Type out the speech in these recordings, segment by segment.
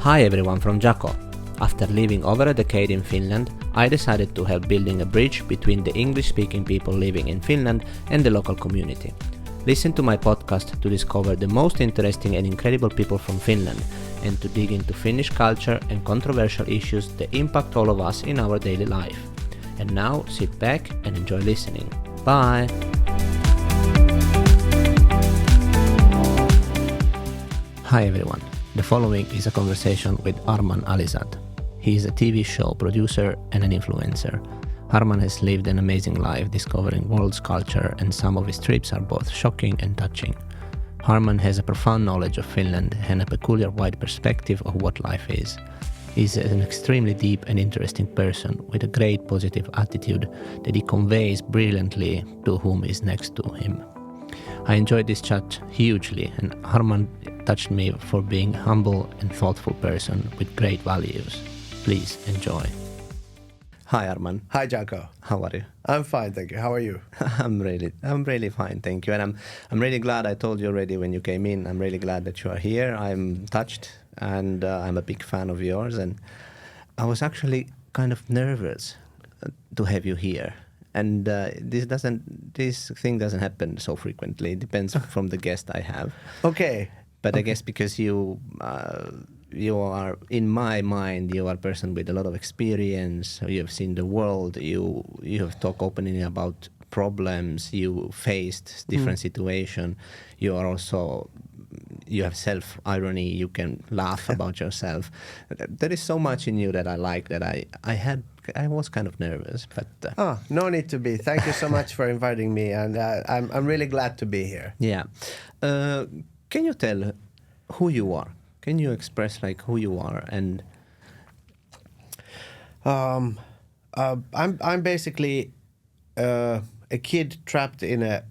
Hi everyone from Giaco. After living over a decade in Finland, I decided to help building a bridge between the English-speaking people living in Finland and the local community. Listen to my podcast to discover the most interesting and incredible people from Finland and to dig into Finnish culture and controversial issues that impact all of us in our daily life. And now sit back and enjoy listening. Bye! Hi everyone. The following is a conversation with Arman Alizad. He is a TV show producer and an influencer. Arman has lived an amazing life discovering world's culture, and some of his trips are both shocking and touching. Arman has a profound knowledge of Finland and a peculiar wide perspective of what life is. He's an extremely deep and interesting person with a great positive attitude that he conveys brilliantly to whom is next to him. I enjoyed this chat hugely, and Arman touched me for being a humble and thoughtful person with great values. Please enjoy. Hi Arman. Hi Giaco. How are you? I'm fine, thank you. How are you? I'm really fine, thank you. And I'm really glad. I told you already when you came in. I'm really glad that you are here. I'm touched, and I'm a big fan of yours. And I was actually kind of nervous to have you here. And this thing doesn't happen so frequently. It depends from the guest I have. Okay. But I guess because you are, in my mind, you are a person with a lot of experience. You have seen the world. You have talked openly about problems. You faced different situations. You are also, you have self-irony. You can laugh about yourself. There is so much in you that I like that I was kind of nervous, but no need to be. Thank you so much for inviting me, and I'm really glad to be here. Yeah. Can you tell who you are? Can you express like who you are? And I'm basically a kid trapped in a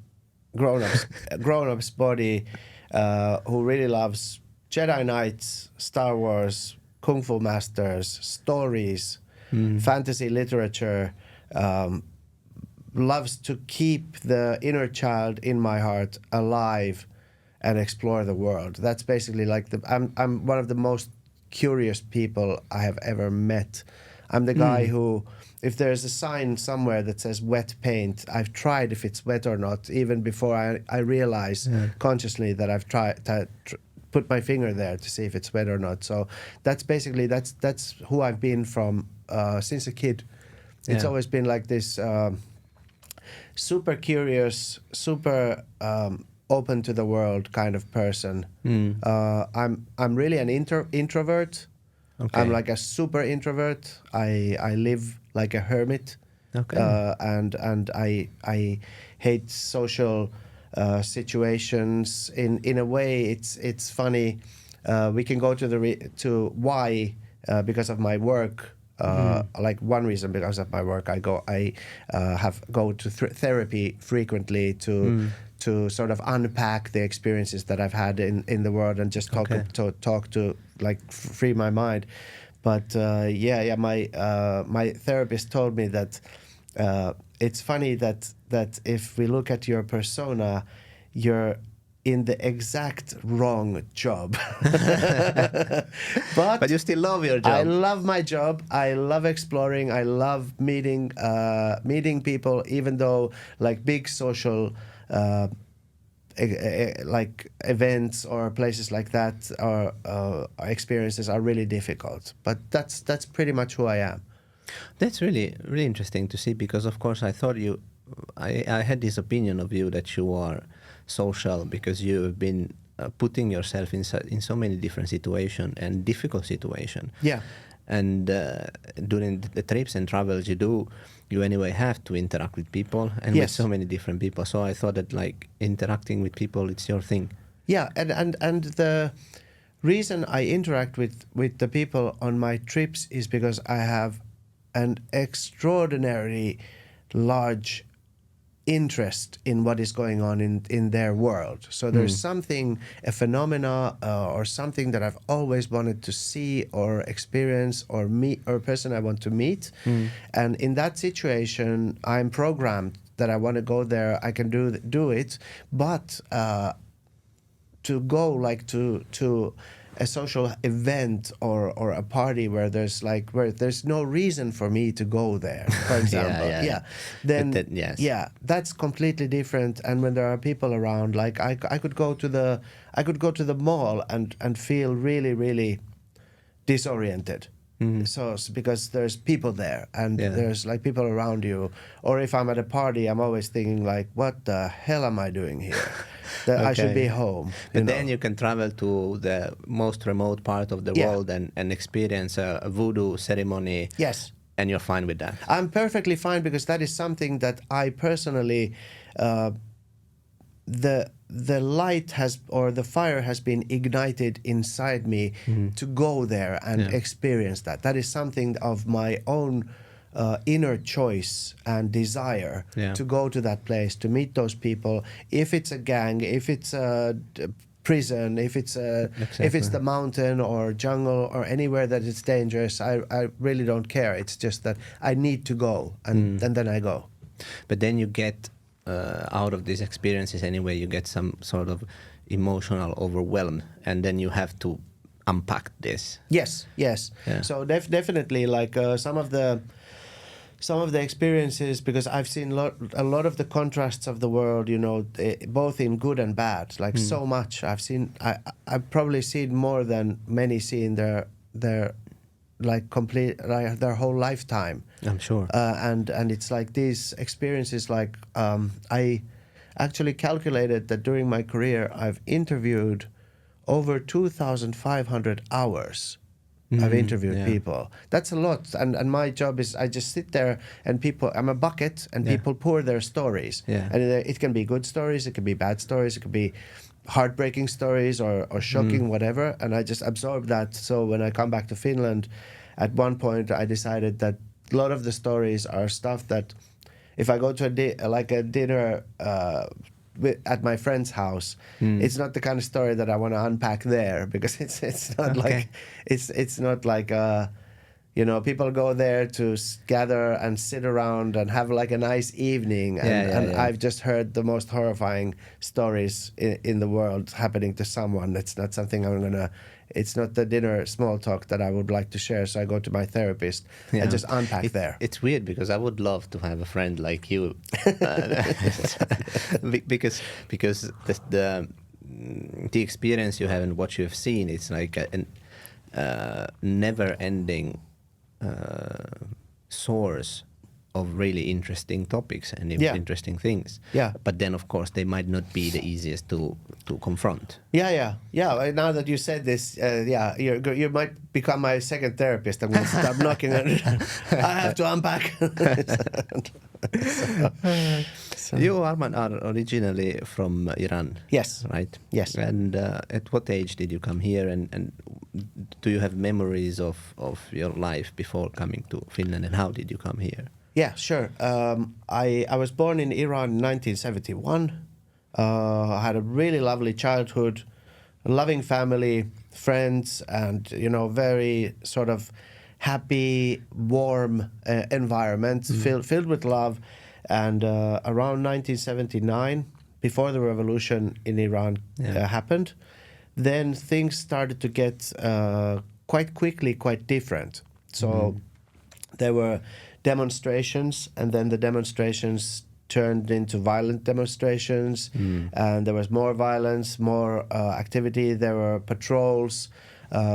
grown-up's body who really loves Jedi Knights, Star Wars, Kung Fu Masters, stories, fantasy literature, loves to keep the inner child in my heart alive and explore the world. That's basically like I'm one of the most curious people I have ever met. I'm the guy who, if there's a sign somewhere that says wet paint, I've tried if it's wet or not, even before I realize consciously that I've tried to put my finger there to see if it's wet or not. So that's basically, that's who I've been from since a kid. It's always been like this super curious, super open to the world kind of person. I'm really an introvert. Okay. I'm like a super introvert. I live like a hermit. Okay. And I hate social situations. In a way, it's funny. We can go to why because of my work. Like one reason because of my work, I go to therapy frequently to sort of unpack the experiences that I've had in the world and just talk to like free my mind. But my therapist told me that it's funny that if we look at your persona, you're in the exact wrong job. but you still love your job. I love my job. I love exploring. I love meeting people, even though like big social like events or places like that or experiences are really difficult. But that's pretty much who I am. That's really interesting to see, because of course I thought I had this opinion of you that you are social because you have been putting yourself in so many different situations and difficult situations. Yeah. And during the trips and travels you anyway have to interact with people and with so many different people. So I thought that like interacting with people, it's your thing. Yeah, and the reason I interact with the people on my trips is because I have an extraordinarily large interest in what is going on in their world. So there's something, a phenomena or something that I've always wanted to see or experience or meet, or a person I want to meet. And in that situation, I'm programmed that I want to go there. I can do it, but to go like to a social event or a party where there's no reason for me to go there, for example. Yeah. Then But yes. yeah, that's completely different. And when there are people around, like I could go to the mall and feel really, really disoriented. So because there's people there and there's like people around you, or if I'm at a party, I'm always thinking like, what the hell am I doing here? That I should be home. But then you can travel to the most remote part of the world and experience a voodoo ceremony. Yes. And you're fine with that. I'm perfectly fine, because that is something that I personally, the light has, or the fire has been ignited inside me to go there and experience that. That is something of my own inner choice and desire to go to that place, to meet those people. If it's a gang, if it's a prison, if it's the mountain or jungle or anywhere that it's dangerous, I really don't care. It's just that I need to go, and then I go. But then you get out of these experiences anyway, you get some sort of emotional overwhelm, and then you have to unpack this. Yes. Yeah. So definitely, like some of the experiences, because I've seen a lot of the contrasts of the world, you know, both in good and bad, like so much. I've probably seen more than many see in their like complete, like their whole lifetime. I'm sure. And it's like these experiences, like I actually calculated that during my career I've interviewed over 2,500 hours. I've interviewed people. That's a lot. And my job is I just sit there and I'm a bucket, and people pour their stories. Yeah. And it can be good stories, it can be bad stories, it can be heartbreaking stories or shocking, whatever. And I just absorb that. So when I come back to Finland, at one point I decided that a lot of the stories are stuff that if I go to a dinner at my friend's house, it's not the kind of story that I want to unpack there, because it's not like it's not like you know, people go there to gather and sit around and have like a nice evening, and I've just heard the most horrifying stories in the world happening to someone. It's not something it's not the dinner small talk that I would like to share, so I go to my therapist and just unpack there. It's weird, because I would love to have a friend like you, because the experience you have and what you have seen, it's like a never-ending source of really interesting topics and interesting things. Yeah. But then, of course, they might not be the easiest to confront. Yeah. Now that you said this, you might become my second therapist. I'm going to stop knocking on it. I have to unpack. You, Arman, are originally from Iran. Yes. Right? Yes. And at what age did you come here? And do you have memories of your life before coming to Finland? And how did you come here? Yeah, sure. I was born in Iran in 1971. I had a really lovely childhood, a loving family, friends, and, you know, very sort of happy, warm environment filled with love. And around 1979, before the revolution in Iran happened, then things started to get quite quickly quite different. So there were demonstrations, and then the demonstrations turned into violent demonstrations, and there was more violence, more activity. There were patrols,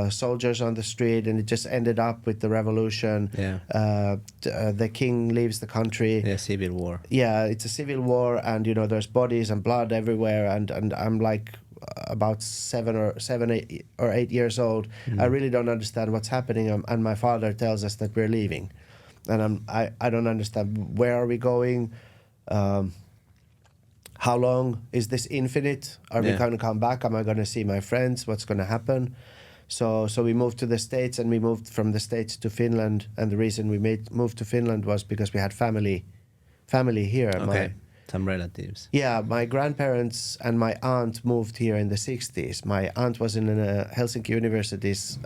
soldiers on the street, and it just ended up with the revolution. The king leaves the country. Civil war. Yeah, it's a civil war, and, you know, there's bodies and blood everywhere, and I'm like about 7 or 8 years old. I really don't understand what's happening, and my father tells us that we're leaving. And I don't understand, where are we going? How long is this infinite? Are we going to come back? Am I going to see my friends? What's going to happen? So we moved to the States, and we moved from the States to Finland. And the reason we moved to Finland was because we had family here. Okay, some relatives. Yeah, my grandparents and my aunt moved here in the 60s. My aunt was in Helsinki University's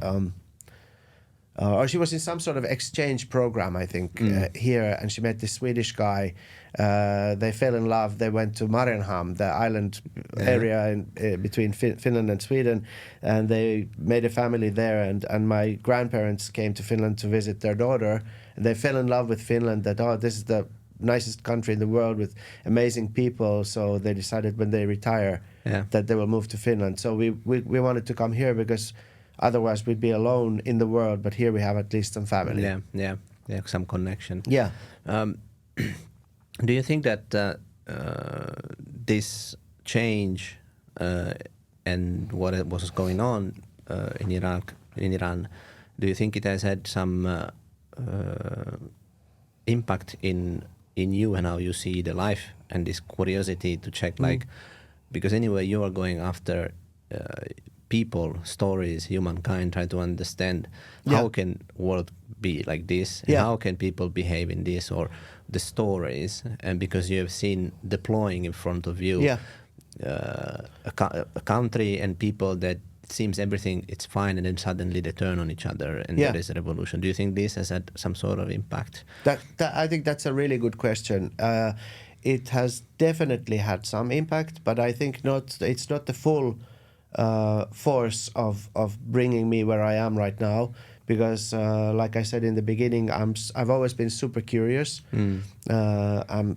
or she was in some sort of exchange program, I think, here, and she met this Swedish guy. They fell in love. They went to Mariehamn, the island area between Finland and Sweden, and they made a family there. And my grandparents came to Finland to visit their daughter, and they fell in love with Finland. That this is the nicest country in the world with amazing people. So they decided when they retire that they will move to Finland. So we wanted to come here because otherwise we'd be alone in the world. But here we have at least some family. Yeah, some connection. Yeah. Do you think that this change and what was going on in Iran, do you think it has had some impact in you and how you see the life and this curiosity to check, like, because anyway you are going after people, stories, humankind, try to understand how can world be like this, and how can people behave in this, or the stories, and because you have seen deploying in front of you a country and people that it seems everything it's fine, and then suddenly they turn on each other and there is a revolution. Do you think this has had some sort of impact? That I think that's a really good question. It has definitely had some impact, but I think it's not the full force of bringing me where I am right now, because like I said in the beginning, I've always been super curious. I've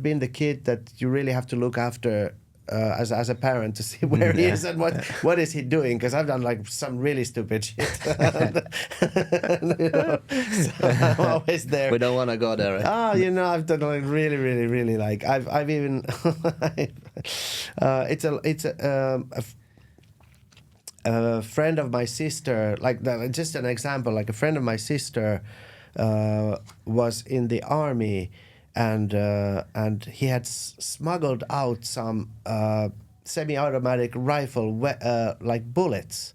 been the kid that you really have to look after as a parent to see where he is and what is he doing, because I've done like some really stupid shit. So I'm always there. We don't want to go there. Right? I've done like really like I've even a friend of my sister, just an example, like a friend of my sister was in the army, and he had smuggled out some semi-automatic rifle like bullets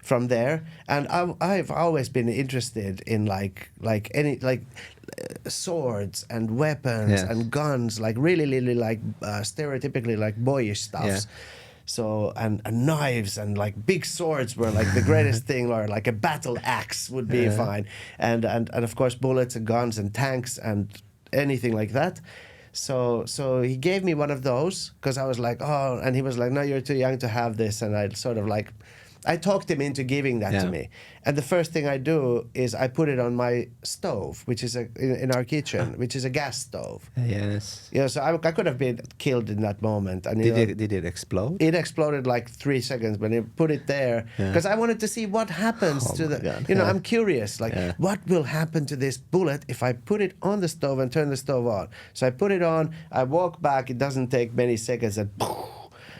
from there, and I've always been interested in like swords and weapons and guns, like really like stereotypically like boyish stuff. So and knives and like big swords were like the greatest thing, or like a battle axe would be fine, and of course bullets and guns and tanks and anything like that. So he gave me one of those because I was like, and he was like, no, you're too young to have this, and I sort of like, I talked him into giving that to me. And the first thing I do is I put it on my stove, which is in our kitchen, which is a gas stove. Yes. So I could have been killed in that moment. And did it explode? It exploded like 3 seconds when he put it there, because I wanted to see what happens to the. God. I'm curious, like what will happen to this bullet if I put it on the stove and turn the stove on. So I put it on. I walk back. It doesn't take many seconds,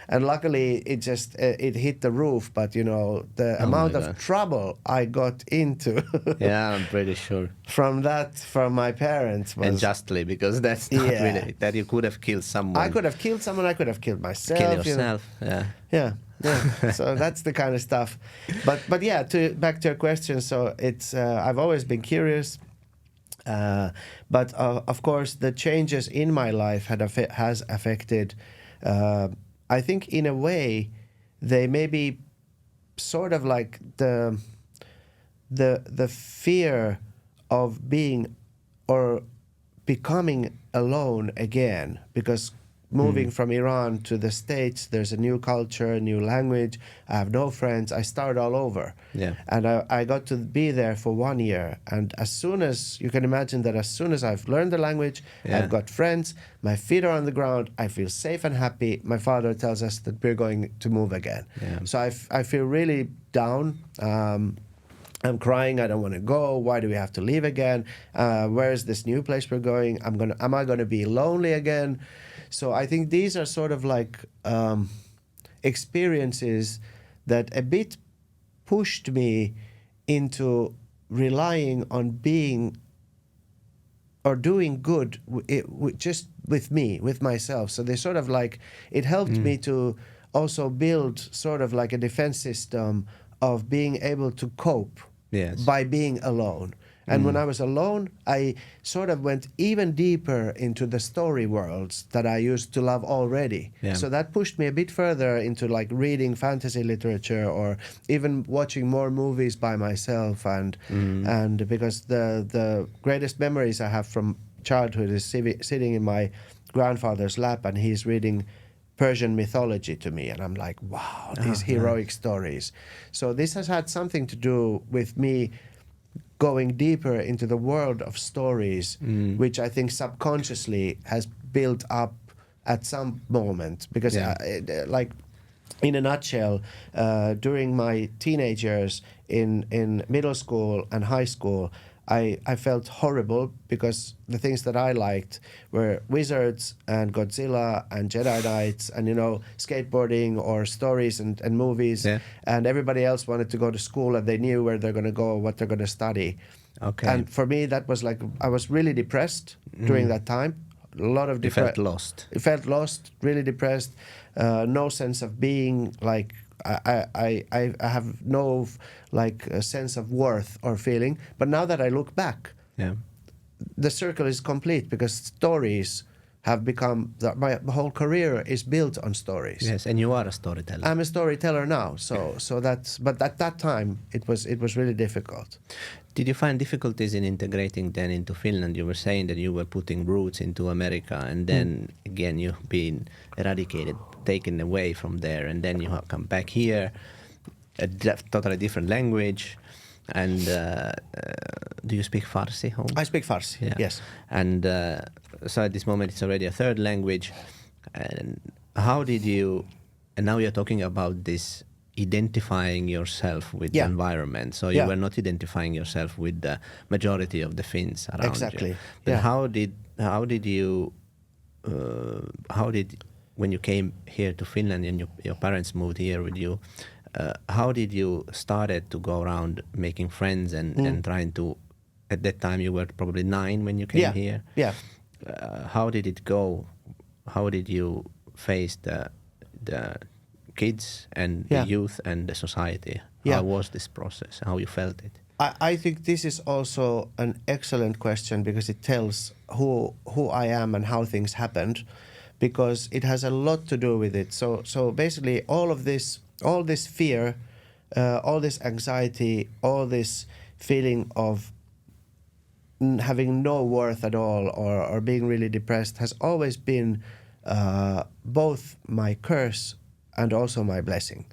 and luckily it just it hit the roof. But the amount of trouble I got into. I'm pretty sure. From my parents was, and justly, because that's not really that you could have killed someone. I could have killed someone. I could have killed myself. Kill yourself. Yeah. So that's the kind of stuff. But back to your question. So it's I've always been curious. But of course the changes in my life has affected. I think in a way, they may be sort of like the fear of being or becoming alone again, because moving from Iran to the States, there's a new culture, a new language. I have no friends. I start all over. And I got to be there for 1 year. And as soon as I've learned the language, I've got friends, my feet are on the ground, I feel safe and happy. My father tells us that we're going to move again. So I feel really down. I'm crying. I don't want to go. Why do we have to leave again? Where is this new place we're going? Am I going to be lonely again? So I think these are sort of like experiences that a bit pushed me into relying on being or doing good just with me, with myself. So they sort of like, it helped me to also build sort of like a defense system of being able to cope by being alone. And when I was alone, I sort of went even deeper into the story worlds that I used to love already. Yeah. So that pushed me a bit further into like reading fantasy literature or even watching more movies by myself. And because the greatest memories I have from childhood is sitting in my grandfather's lap and he's reading Persian mythology to me, and I'm like, wow, these heroic stories. So this has had something to do with me going deeper into the world of stories, which I think subconsciously has built up at some moment. Because, like, in a nutshell, during my teenage years in middle school and high school, I felt horrible because the things that I liked were wizards and Godzilla and Jedi Knights and, you know, skateboarding or stories and movies. Yeah. And everybody else wanted to go to school and they knew where they're going to go, what they're going to study. Okay. And for me, that was like, I was really depressed during that time. A lot of You felt lost. I felt lost, really depressed, no sense of being, like, I have no like a sense of worth or feeling. But now that I look back, the circle is complete because stories have become my whole career is built on stories. Yes, and you are a storyteller. I'm a storyteller now, so that's. But at that time, it was really difficult. Did you find difficulties in integrating then into Finland? You were saying that you were putting roots into America, and then again you've been eradicated, taken away from there, and then you have come back here, a totally different language. And do you speak Farsi home? I speak Farsi, yes. And so at this moment it's already a third language. And how did you, and now you're talking about this identifying yourself with the environment. So you were not identifying yourself with the majority of the Finns around exactly. you. But how did you, when you came here to Finland and your parents moved here with you, how did you started to go around making friends and trying to, at that time you were probably 9 when you came here. Yeah. How did it go? How did you face the kids and the youth and the society? How was this process? How you felt it? I think this is also an excellent question because it tells who I am and how things happened, because it has a lot to do with it. So basically all this fear, all this anxiety, all this feeling of having no worth at all or being really depressed has always been both my curse and also my blessing.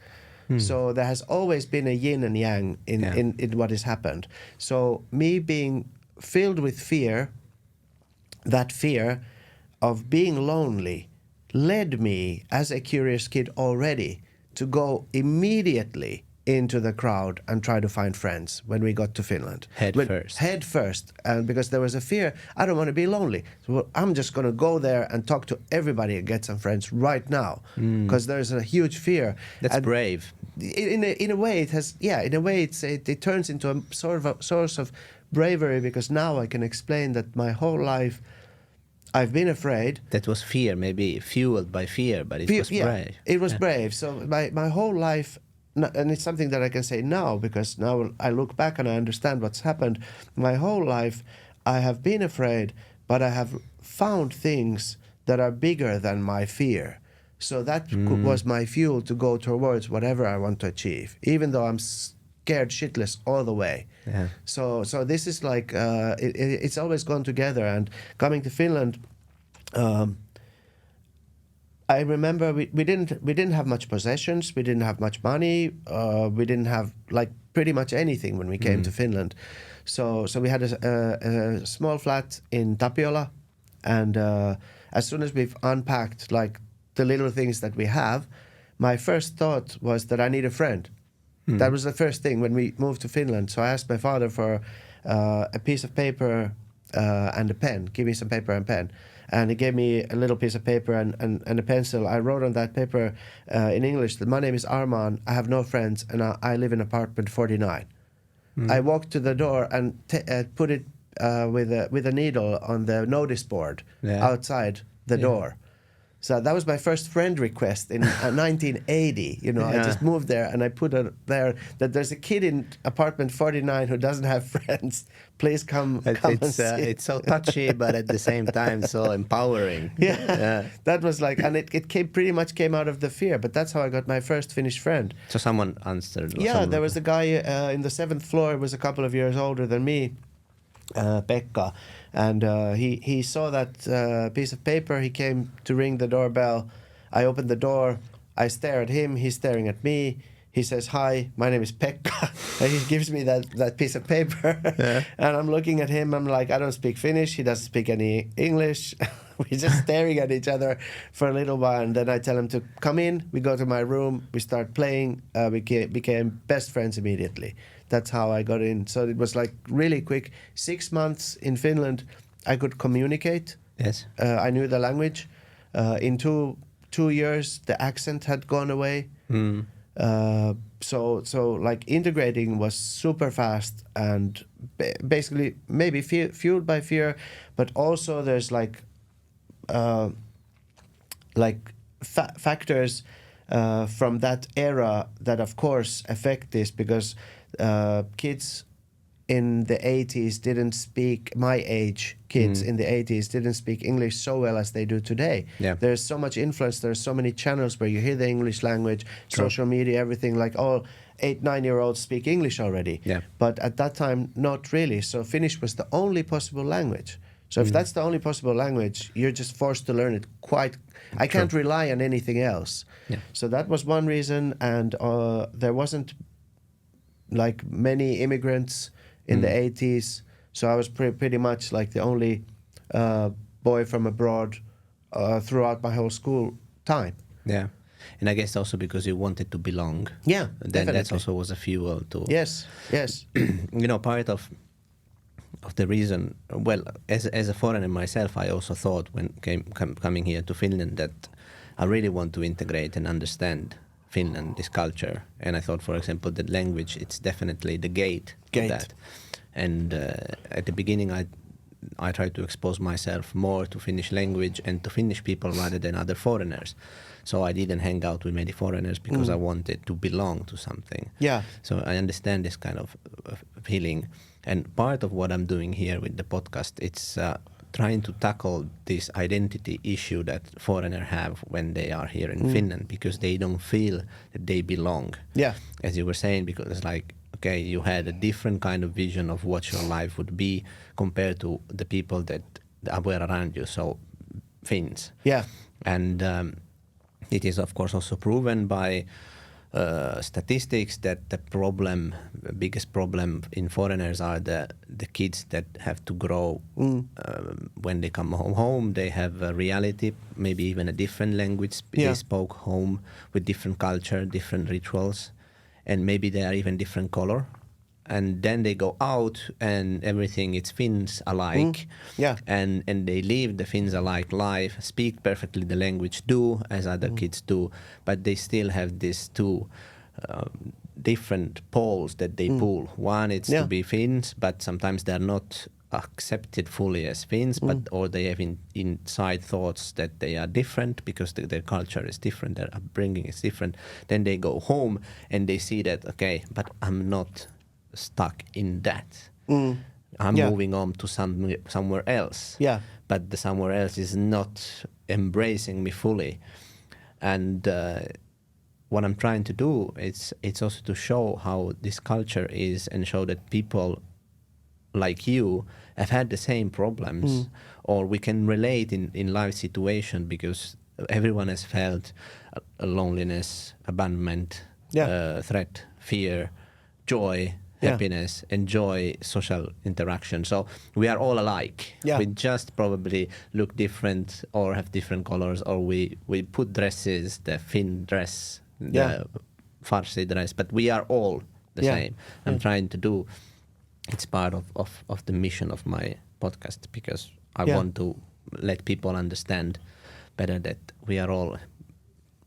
So there has always been a yin and yang in what has happened. So me being filled with fear, that fear of being lonely led me as a curious kid already to go immediately into the crowd and try to find friends when we got to Finland. Head first. And because there was a fear, I don't want to be lonely. So I'm just going to go there and talk to everybody and get some friends right now. Because there's a huge fear. That's brave. In a way, it has, in a way it turns into a sort of a source of bravery, because now I can explain that my whole life I've been afraid. That was fear, maybe fueled by fear, but it was brave. It was brave. So my whole life, and it's something that I can say now because now I look back and I understand what's happened. My whole life I have been afraid, but I have found things that are bigger than my fear. So that was my fuel to go towards whatever I want to achieve, even though I'm scared shitless all the way. Yeah. So this is like it's always gone together. And coming to Finland, I remember we didn't have much possessions, we didn't have much money, we didn't have like pretty much anything when we came to Finland. So we had a small flat in Tapiola, and as soon as we've unpacked like the little things that we have, my first thought was that I need a friend. That was the first thing when we moved to Finland. So I asked my father for a piece of paper and a pen. Give me some paper and pen. And he gave me a little piece of paper and a pencil. I wrote on that paper in English that my name is Arman, I have no friends, and I live in apartment 49. I walked to the door and put it with a needle on the notice board outside the door. So that was my first friend request in 1980. You know, I Yeah. just moved there and I put there that there's a kid in apartment 49 who doesn't have friends. Please come and see. It's so touchy, but at the same time so empowering. Yeah, that was like, and it pretty much came out of the fear. But that's how I got my first Finnish friend. So someone answered. Yeah, there was a guy in the 7th floor, was a couple of years older than me, Pekka, and he saw that piece of paper. He came to ring the doorbell. I opened the door. I stare at him. He's staring at me. He says, "Hi, my name is Pekka." And he gives me that piece of paper. Yeah. And I'm looking at him. I'm like, I don't speak Finnish. He doesn't speak any English. We're just staring at each other for a little while. And then I tell him to come in. We go to my room. We start playing. We became best friends immediately. That's how I got in. So it was like really quick. 6 months in Finland, I could communicate. Yes. I knew the language. In 2 years, the accent had gone away. Mm. So like integrating was super fast and basically maybe fueled by fear, but also there's factors from that era that of course affect this, because kids in the 80s didn't speak, my age kids in the 80s didn't speak English so well as they do today. Yeah. There's so much influence, there's so many channels where you hear the English language, social media, everything, like all 8-9-year-olds speak English already. Yeah. But at that time, not really. So Finnish was the only possible language. So if that's the only possible language, you're just forced to learn it I can't rely on anything else. Yeah. So that was one reason, and there wasn't like many immigrants in the 80s. So I was pretty much like the only boy from abroad throughout my whole school time. Yeah. And I guess also because you wanted to belong. Yeah, Then definitely. that also was a fuel to... Yes. You know, part of the reason, well, as a foreigner myself, I also thought when coming here to Finland that I really want to integrate and understand Finland, this culture. And I thought, for example, that language, it's definitely the gate to that. And at the beginning, I tried to expose myself more to Finnish language and to Finnish people rather than other foreigners. So I didn't hang out with many foreigners because I wanted to belong to something. Yeah. So I understand this kind of feeling. And part of what I'm doing here with the podcast, it's trying to tackle this identity issue that foreigners have when they are here in Finland, because they don't feel that they belong. Yeah. As you were saying, because it's like, okay, you had a different kind of vision of what your life would be compared to the people that were around you, so Finns. Yeah. And it is, of course, also proven by statistics that the biggest problem in foreigners are the kids that have to grow when they come home. They have a reality, maybe even a different language. They spoke home with different culture, different rituals, and maybe they are even different color. And then they go out and everything, it's Finns alike. Yeah. And they live the Finns alike life, speak perfectly the language, do as other kids do, but they still have these two different poles that they pull. One, it's to be Finns, but sometimes they're not accepted fully as Finns, but or they have inside thoughts that they are different because their culture is different, their upbringing is different. Then they go home and they see that, okay, but I'm not stuck in that. I'm moving on to somewhere else. Yeah. But the somewhere else is not embracing me fully. And what I'm trying to do it's also to show how this culture is, and show that people like you have had the same problems, or we can relate in life situation, because everyone has felt loneliness, abandonment, threat, fear, joy, happiness, enjoy social interaction. So we are all alike. Yeah. We just probably look different or have different colors, or we put dresses, the Finn dress, the Farsi dress, but we are all the same. I'm trying to do, it's part of the mission of my podcast, because I want to let people understand better that we are all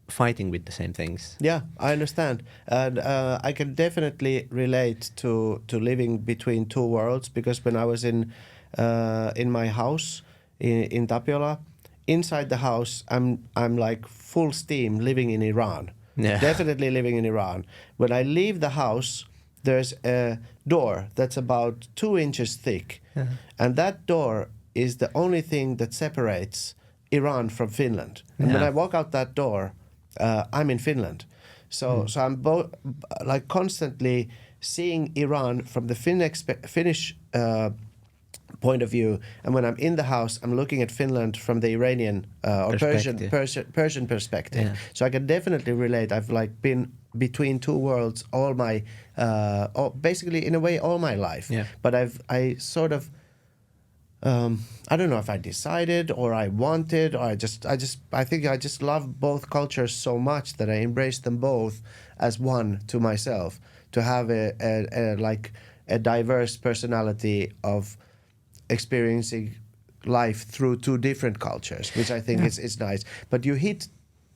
fighting with the same things. Yeah, I understand, and I can definitely relate to living between two worlds, because when I was in my house in Tapiola, inside the house, I'm like full steam living in Iran. Yeah. Definitely living in Iran. When I leave the house, there's a door that's about 2 inches thick. And that door is the only thing that separates Iran from Finland. And when I walk out that door, I'm in Finland. So I'm like constantly seeing Iran from the Finnish point of view, and when I'm in the house, I'm looking at Finland from the Iranian or Persian perspective. Yeah. So I can definitely relate. I've like been between two worlds all my, basically in a way all my life. Yeah. But I sort of, I don't know if I decided or I wanted or I think I just love both cultures so much that I embrace them both as one to myself, to have a diverse personality of experiencing life through two different cultures, which I think is nice. But you hit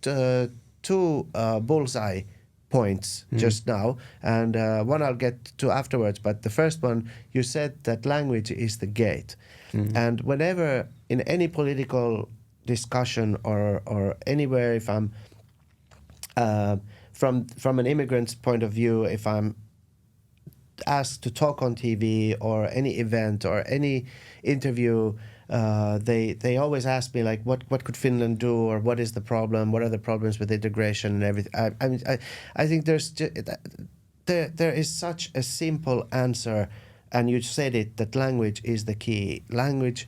two bullseye points just now, and one I'll get to afterwards. But the first one, you said that language is the gate. And whenever in any political discussion or anywhere, if I'm from an immigrant's point of view, if I'm asked to talk on TV or any event or any interview, they always ask me like, what could Finland do, or what is the problem? What are the problems with integration and everything? I think there is such a simple answer, and you said it, that language is the key. Language,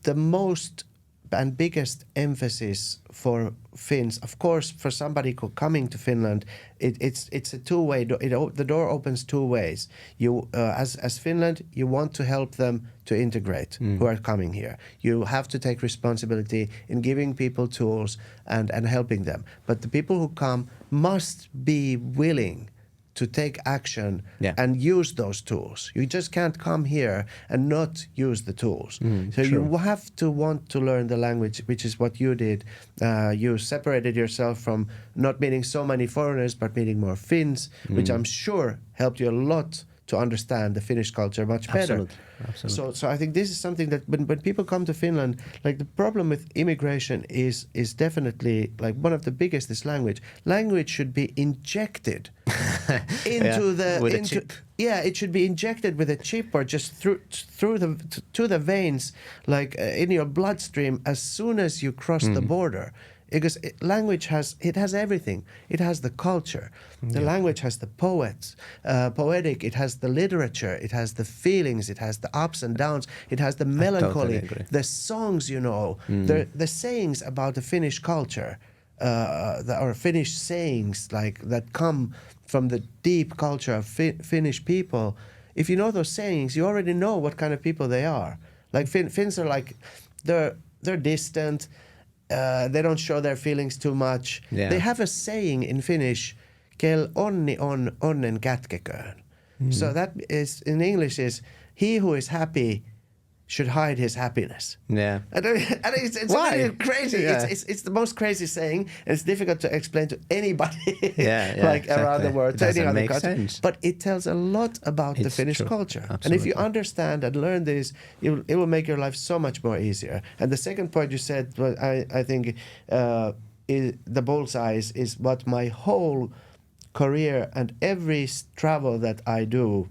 the most and biggest emphasis for Finns, of course, for somebody coming to Finland, it's a two-way. The door opens two ways. You, as Finland, you want to help them to integrate who are coming here. You have to take responsibility in giving people tools and helping them. But the people who come must be willing to take action and use those tools. You just can't come here and not use the tools. So you have to want to learn the language, which is what you did. You separated yourself from not meeting so many foreigners, but meeting more Finns, which I'm sure helped you a lot to understand the Finnish culture much better. Absolutely. So I think this is something that when people come to Finland, like the problem with immigration is definitely like one of the biggest is language. Language should be injected into a chip. Yeah, it should be injected with a chip or just through the veins, like in your bloodstream as soon as you cross the border. Because language has everything. It has the culture. The language has the poetic. It has the literature. It has the feelings. It has the ups and downs. It has the melancholy. Totally agree. The songs, the sayings about the Finnish culture, or Finnish sayings like that come from the deep culture of Finnish people. If you know those sayings, you already know what kind of people they are. Like Finns are like they're distant. They don't show their feelings too much. Yeah. They have a saying in Finnish, "Kel onni on, onnen kätkeköön." So that is, in English, is he who is happy should hide his happiness. Yeah. I think it's Why? really crazy. Yeah. It's the most crazy saying, and it's difficult to explain to anybody exactly. around the world, It to any doesn't other make country. sense. But it tells a lot about the It's Finnish true. culture. Absolutely. And if you understand and learn this, it will make your life so much more easier. And the second point you said, I think the bullseye is what my whole career and every travel that I do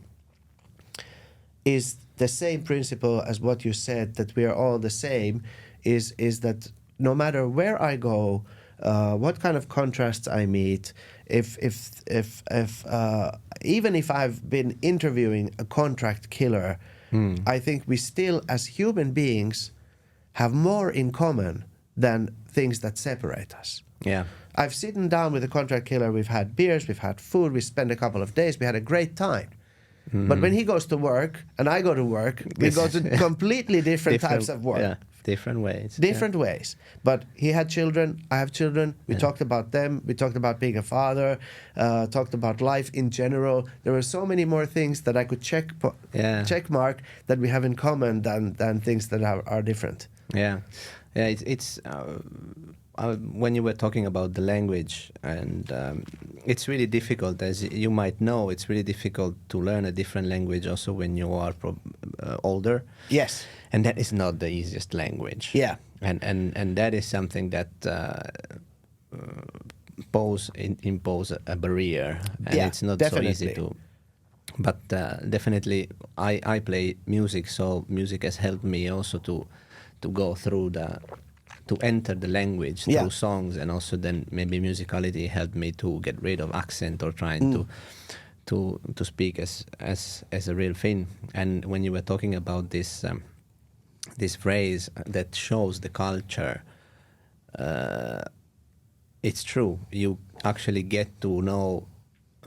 is the same principle as what you said, that we are all the same, is that no matter where I go, what kind of contrasts I meet, if even if I've been interviewing a contract killer, I think we still, as human beings, have more in common than things that separate us. Yeah. I've sitting down with a contract killer, we've had beers, we've had food, we spent a couple of days, we had a great time. But when he goes to work and I go to work, we go to completely different types of work. Yeah, different ways. Different ways. But he had children, I have children. We talked about them. We talked about being a father, talked about life in general. There were so many more things that I could check mark that we have in common than things that are different. Yeah. It's when you were talking about the language, and it's really difficult, as you might know, it's really difficult to learn a different language also when you are older. Yes. And that is not the easiest language. Yeah. and that is something that impose a barrier, and it's not so easy to. But definitely, I play music, so music has helped me also to go through to enter the language through songs, and also then maybe musicality helped me to get rid of accent or trying to speak as a real Finn. And when you were talking about this phrase that shows the culture, it's true. You actually get to know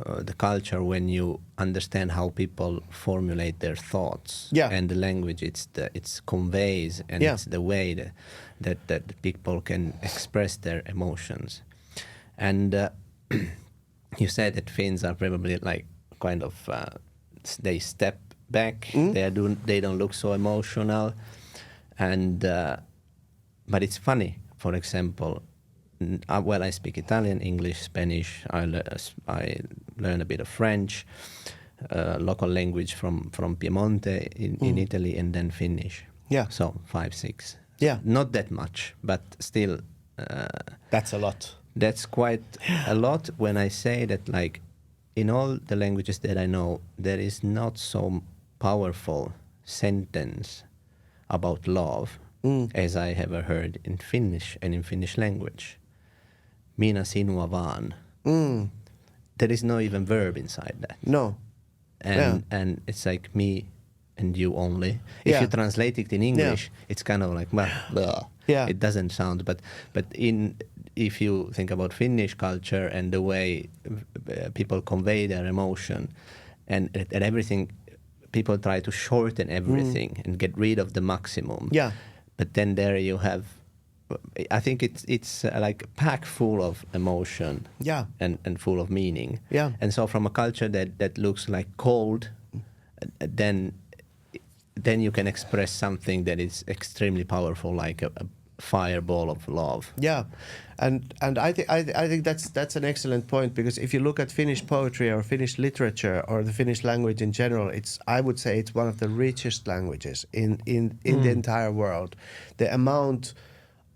the culture when you understand how people formulate their thoughts. And the language, it's conveys, and it's the way that people can express their emotions. And you said that Finns are probably like kind of they step back. They don't look so emotional, and but it's funny. For example, well, I speak Italian, English, Spanish. I learn a bit of French, local language from Piemonte in Italy, and then Finnish. So 5, 6. Not that much, but still. That's a lot. That's quite a lot. When I say that, like, in all the languages that I know, there is not so powerful sentence about love as I have heard in Finnish and in Finnish language. Minä sinua vaan. There is no even verb inside that. No. And it's like me and you only. If you translate it in English, it's kind of like, blah. It doesn't sound. But if you think about Finnish culture and the way people convey their emotion and everything, people try to shorten everything and get rid of the maximum. But then there you have, I think it's like a pack full of emotion and full of meaning. And so from a culture that looks like cold, then you can express something that is extremely powerful, like a fireball of love. And I think that's an excellent point, because if you look at Finnish poetry or Finnish literature or the Finnish language in general, I would say it's one of the richest languages in the entire world. The amount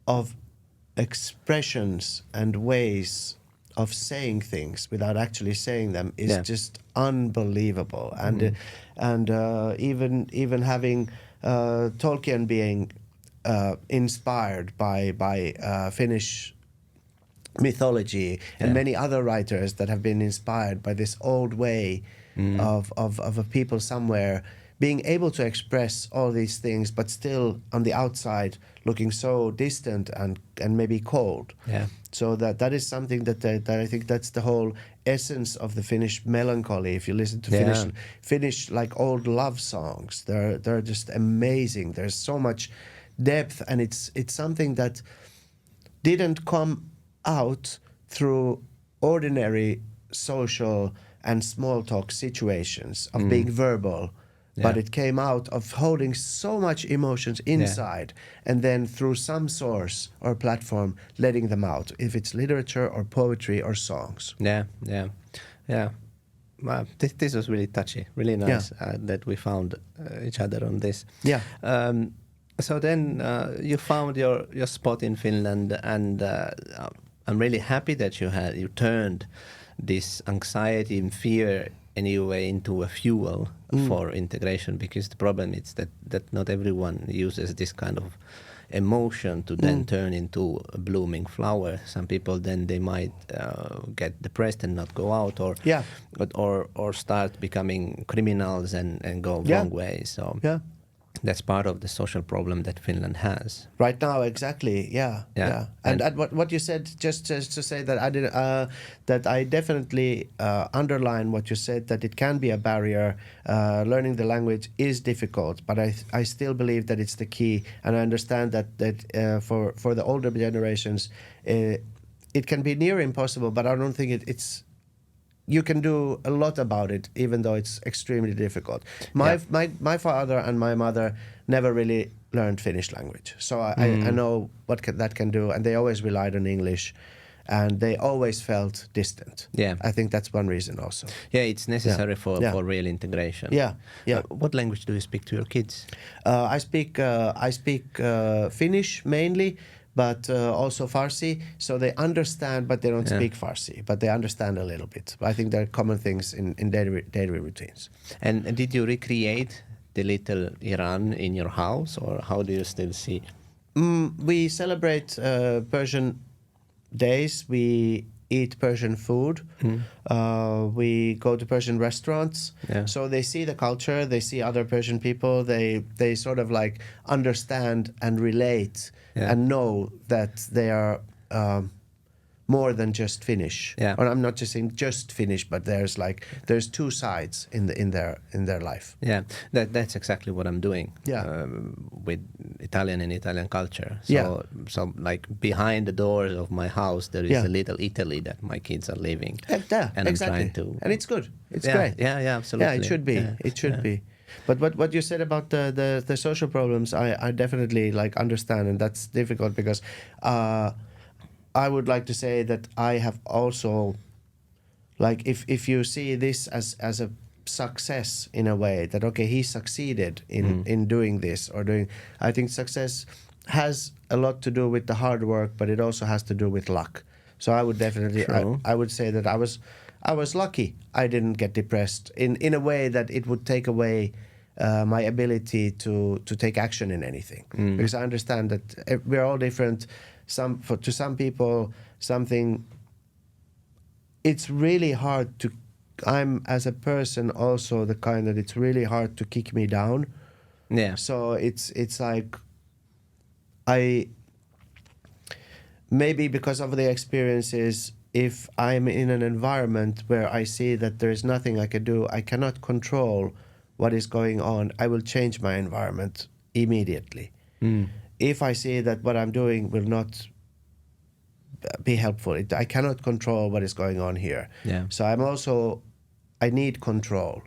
of expressions and ways of saying things without actually saying them is just unbelievable. And even having Tolkien being inspired by Finnish mythology and many other writers that have been inspired by this old way of a people somewhere being able to express all these things, but still on the outside looking so distant and maybe cold. So that is something that I think that's the whole essence of the Finnish melancholy. If you listen to Finnish like old love songs, they're just amazing. There's so much depth, and it's something that didn't come out through ordinary social and small talk situations of being verbal. But it came out of holding so much emotions inside and then through some source or platform letting them out, if it's literature or poetry or songs. Well, this was really touchy, really nice that we found each other on this. So then you found your spot in Finland, and I'm really happy that you turned this anxiety and fear anyway into a fuel for integration, because the problem is that not everyone uses this kind of emotion to then turn into a blooming flower. Some people then they might get depressed and not go out, or start becoming criminals and go wrong way. So that's part of the social problem that Finland has right now. Exactly. And what you said, just to say that I definitely underline what you said, that it can be a barrier. Learning the language is difficult, but I still believe that it's the key, and I understand that for the older generations it can be near impossible, but I don't think it's you can do a lot about it, even though it's extremely difficult. My father and my mother never really learned Finnish language, so I know what that can do, and they always relied on English. and they always felt distant. Yeah. I think that's one reason also. Yeah, it's necessary Yeah. for real integration. Yeah, yeah. What language do you speak to your kids? I speak Finnish mainly, but also Farsi. So they understand, but they don't speak Farsi. But they understand a little bit. I think there are common things in daily routines. And did you recreate the little Iran in your house, or how do you still see? We celebrate Persian days. We eat Persian food. We go to Persian restaurants. Yeah. So they see the culture. They see other Persian people. They sort of like understand and relate and know that they are more than just Finnish. Yeah. Or I'm not just saying just Finnish, but there's two sides in their life. Yeah, that's exactly what I'm doing. Yeah. With Italian and Italian culture. So so like behind the doors of my house there is a little Italy that my kids are living. And I'm trying to, and it's good. It's great. Yeah, absolutely. Yeah, it should be. Yeah. It should be. But what you said about the social problems, I definitely like understand, and that's difficult because I would like to say that I have also, like, if you see this as a success in a way, that okay, he succeeded in doing this or doing, I think success has a lot to do with the hard work, but it also has to do with luck. So I would definitely, I would say that I was lucky. I didn't get depressed in a way that it would take away my ability to take action in anything, because I understand that we're all different. To some people, it's really hard to. I'm as a person also the kind that it's really hard to kick me down. Yeah. So it's like maybe because of the experiences, if I'm in an environment where I see that there is nothing I can do, I cannot control what is going on, I will change my environment immediately. If I see that what I'm doing will not be helpful, I cannot control what is going on here. Yeah. So I need control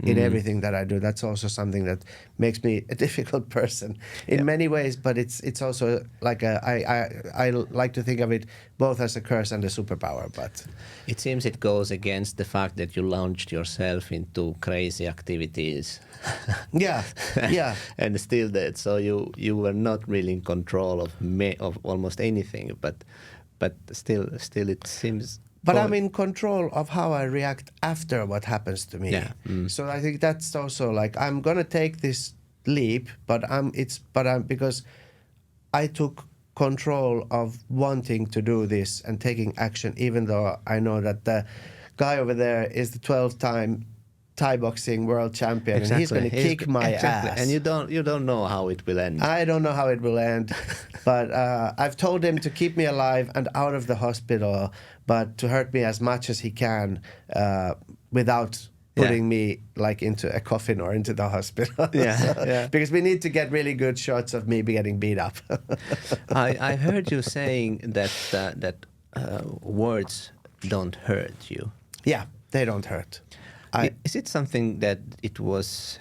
in everything that I do. That's also something that makes me a difficult person in many ways, but it's also like I like to think of it both as a curse and a superpower. But it seems it goes against the fact that you launched yourself into crazy activities. Yeah. And still that, so you were not really in control of almost anything, but still it seems. But I'm in control of how I react after what happens to me. Yeah. So I think that's also like, I'm gonna take this leap, but because I took control of wanting to do this and taking action, even though I know that the guy over there is the 12-time Thai boxing world champion, and he's going to kick my ass. And you don't know how it will end. I don't know how it will end, but I've told him to keep me alive and out of the hospital, but to hurt me as much as he can without putting me like into a coffin or into the hospital. Because we need to get really good shots of me getting beat up. I heard you saying that words don't hurt you. Yeah, they don't hurt. Is it something that it was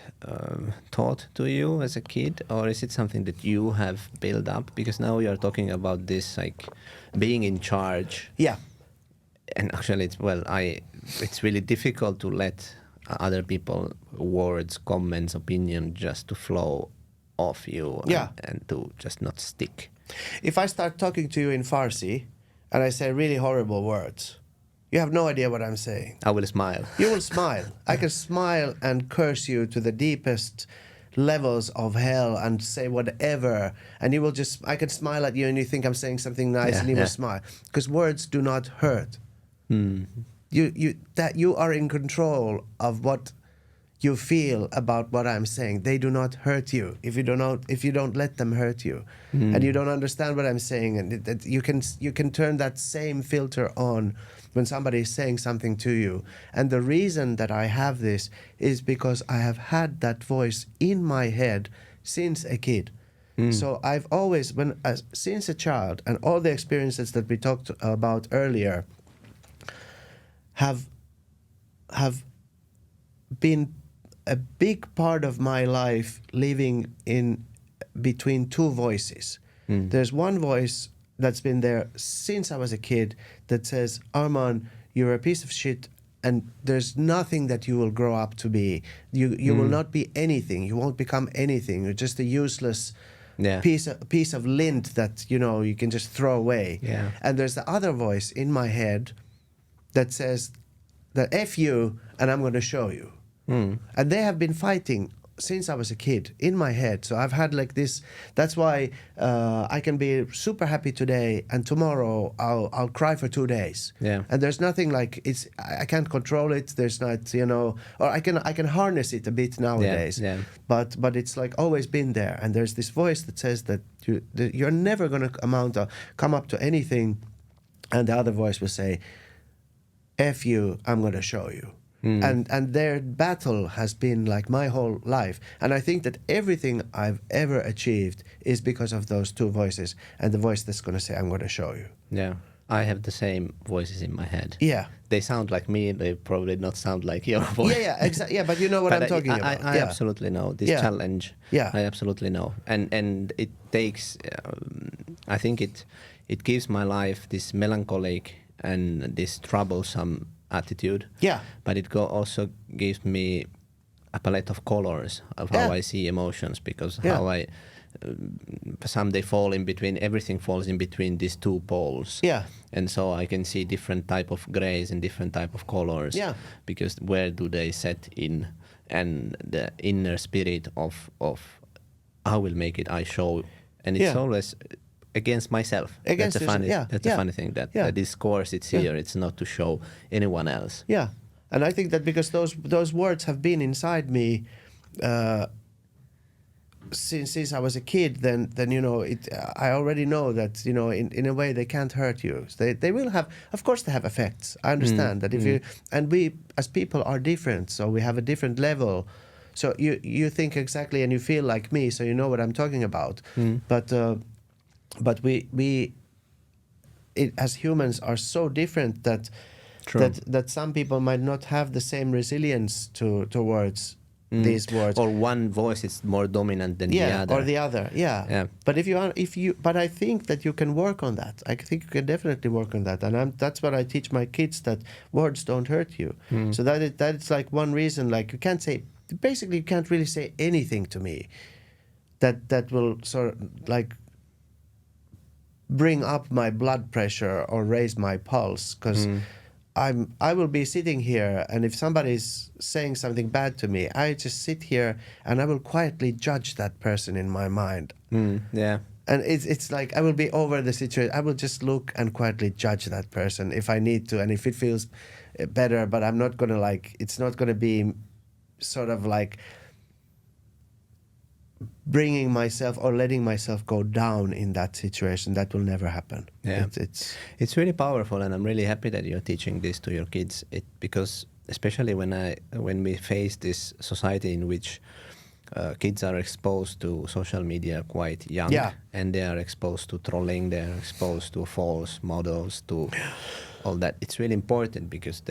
taught to you as a kid, or is it something that you have built up? Because now you are talking about this, like being in charge. Yeah. And actually, it's really difficult to let other people words, comments, opinion just to flow off you and to just not stick. If I start talking to you in Farsi and I say really horrible words, you have no idea what I'm saying. I will smile. You will smile. I can smile and curse you to the deepest levels of hell and say whatever, and you will I can smile at you and you think I'm saying something nice, and you will smile, because words do not hurt. You are in control of what you feel about what I'm saying. They do not hurt you if you don't let them hurt you, and you don't understand what I'm saying, and you can turn that same filter on when somebody is saying something to you. And the reason that I have this is because I have had that voice in my head since a kid. So I've always, since a child, and all the experiences that we talked about earlier have been a big part of my life, living in between two voices. There's one voice that's been there since I was a kid that says, Arman, you're a piece of shit and there's nothing that you will grow up to be. You will not be anything. You won't become anything. You're just a useless piece of lint that, you know, you can just throw away. Yeah. And there's the other voice in my head that says that F you and I'm going to show you. And they have been fighting since I was a kid in my head. So I've had like this. That's why I can be super happy today, and tomorrow I'll cry for 2 days. Yeah. And there's nothing like it's. I can't control it. There's not, you know, or I can harness it a bit nowadays. Yeah. But it's like always been there. And there's this voice that says that you're never going to come up to anything, and the other voice will say, "F you, I'm going to show you." And their battle has been like my whole life. And I think that everything I've ever achieved is because of those two voices and the voice that's going to say, I'm going to show you. Yeah. I have the same voices in my head. Yeah. They sound like me. They probably not sound like your voice. Yeah, exactly. Yeah, but you know what I'm talking about. I absolutely know this challenge. Yeah. I absolutely know. And it takes, I think it gives my life this melancholic and this troublesome attitude. Yeah. But it also gives me a palette of colors of how I see emotions, because how I someday fall in between, everything falls in between these two poles. Yeah. And so I can see different type of grays and different type of colors. Yeah. Because where do they set in, and the inner spirit of I will make it, I show, and it's always against myself. Against that's a funny, yourself. that's a funny thing that this course, it's here, it's not to show anyone else. Yeah, and I think that because those words have been inside me since I was a kid, then you know it. I already know that, you know, in a way they can't hurt you. They will have, of course, they have effects. I understand that if you, and we as people are different, so we have a different level. So you think exactly and you feel like me, so you know what I'm talking about. But we as humans are so different that some people might not have the same resilience towards these words. Or one voice is more dominant than the other. Or the other. Yeah. But but I think that you can work on that. I think you can definitely work on that, and that's what I teach my kids, that words don't hurt you. So that's like one reason. Like you can't really say anything to me that will sort of like bring up my blood pressure or raise my pulse, because I will be sitting here, and if somebody's saying something bad to me, I just sit here and I will quietly judge that person in my mind. Yeah. And it's like I will be over the situation. I will just look and quietly judge that person if I need to, and if it feels better. But I'm not gonna it's not gonna be sort of like bringing myself or letting myself go down in that situation. That will never happen. Yeah, it's really powerful, and I'm really happy that you're teaching this to your kids. Because especially when we face this society in which kids are exposed to social media quite young, and they are exposed to trolling, they are exposed to false models, to all that. It's really important, because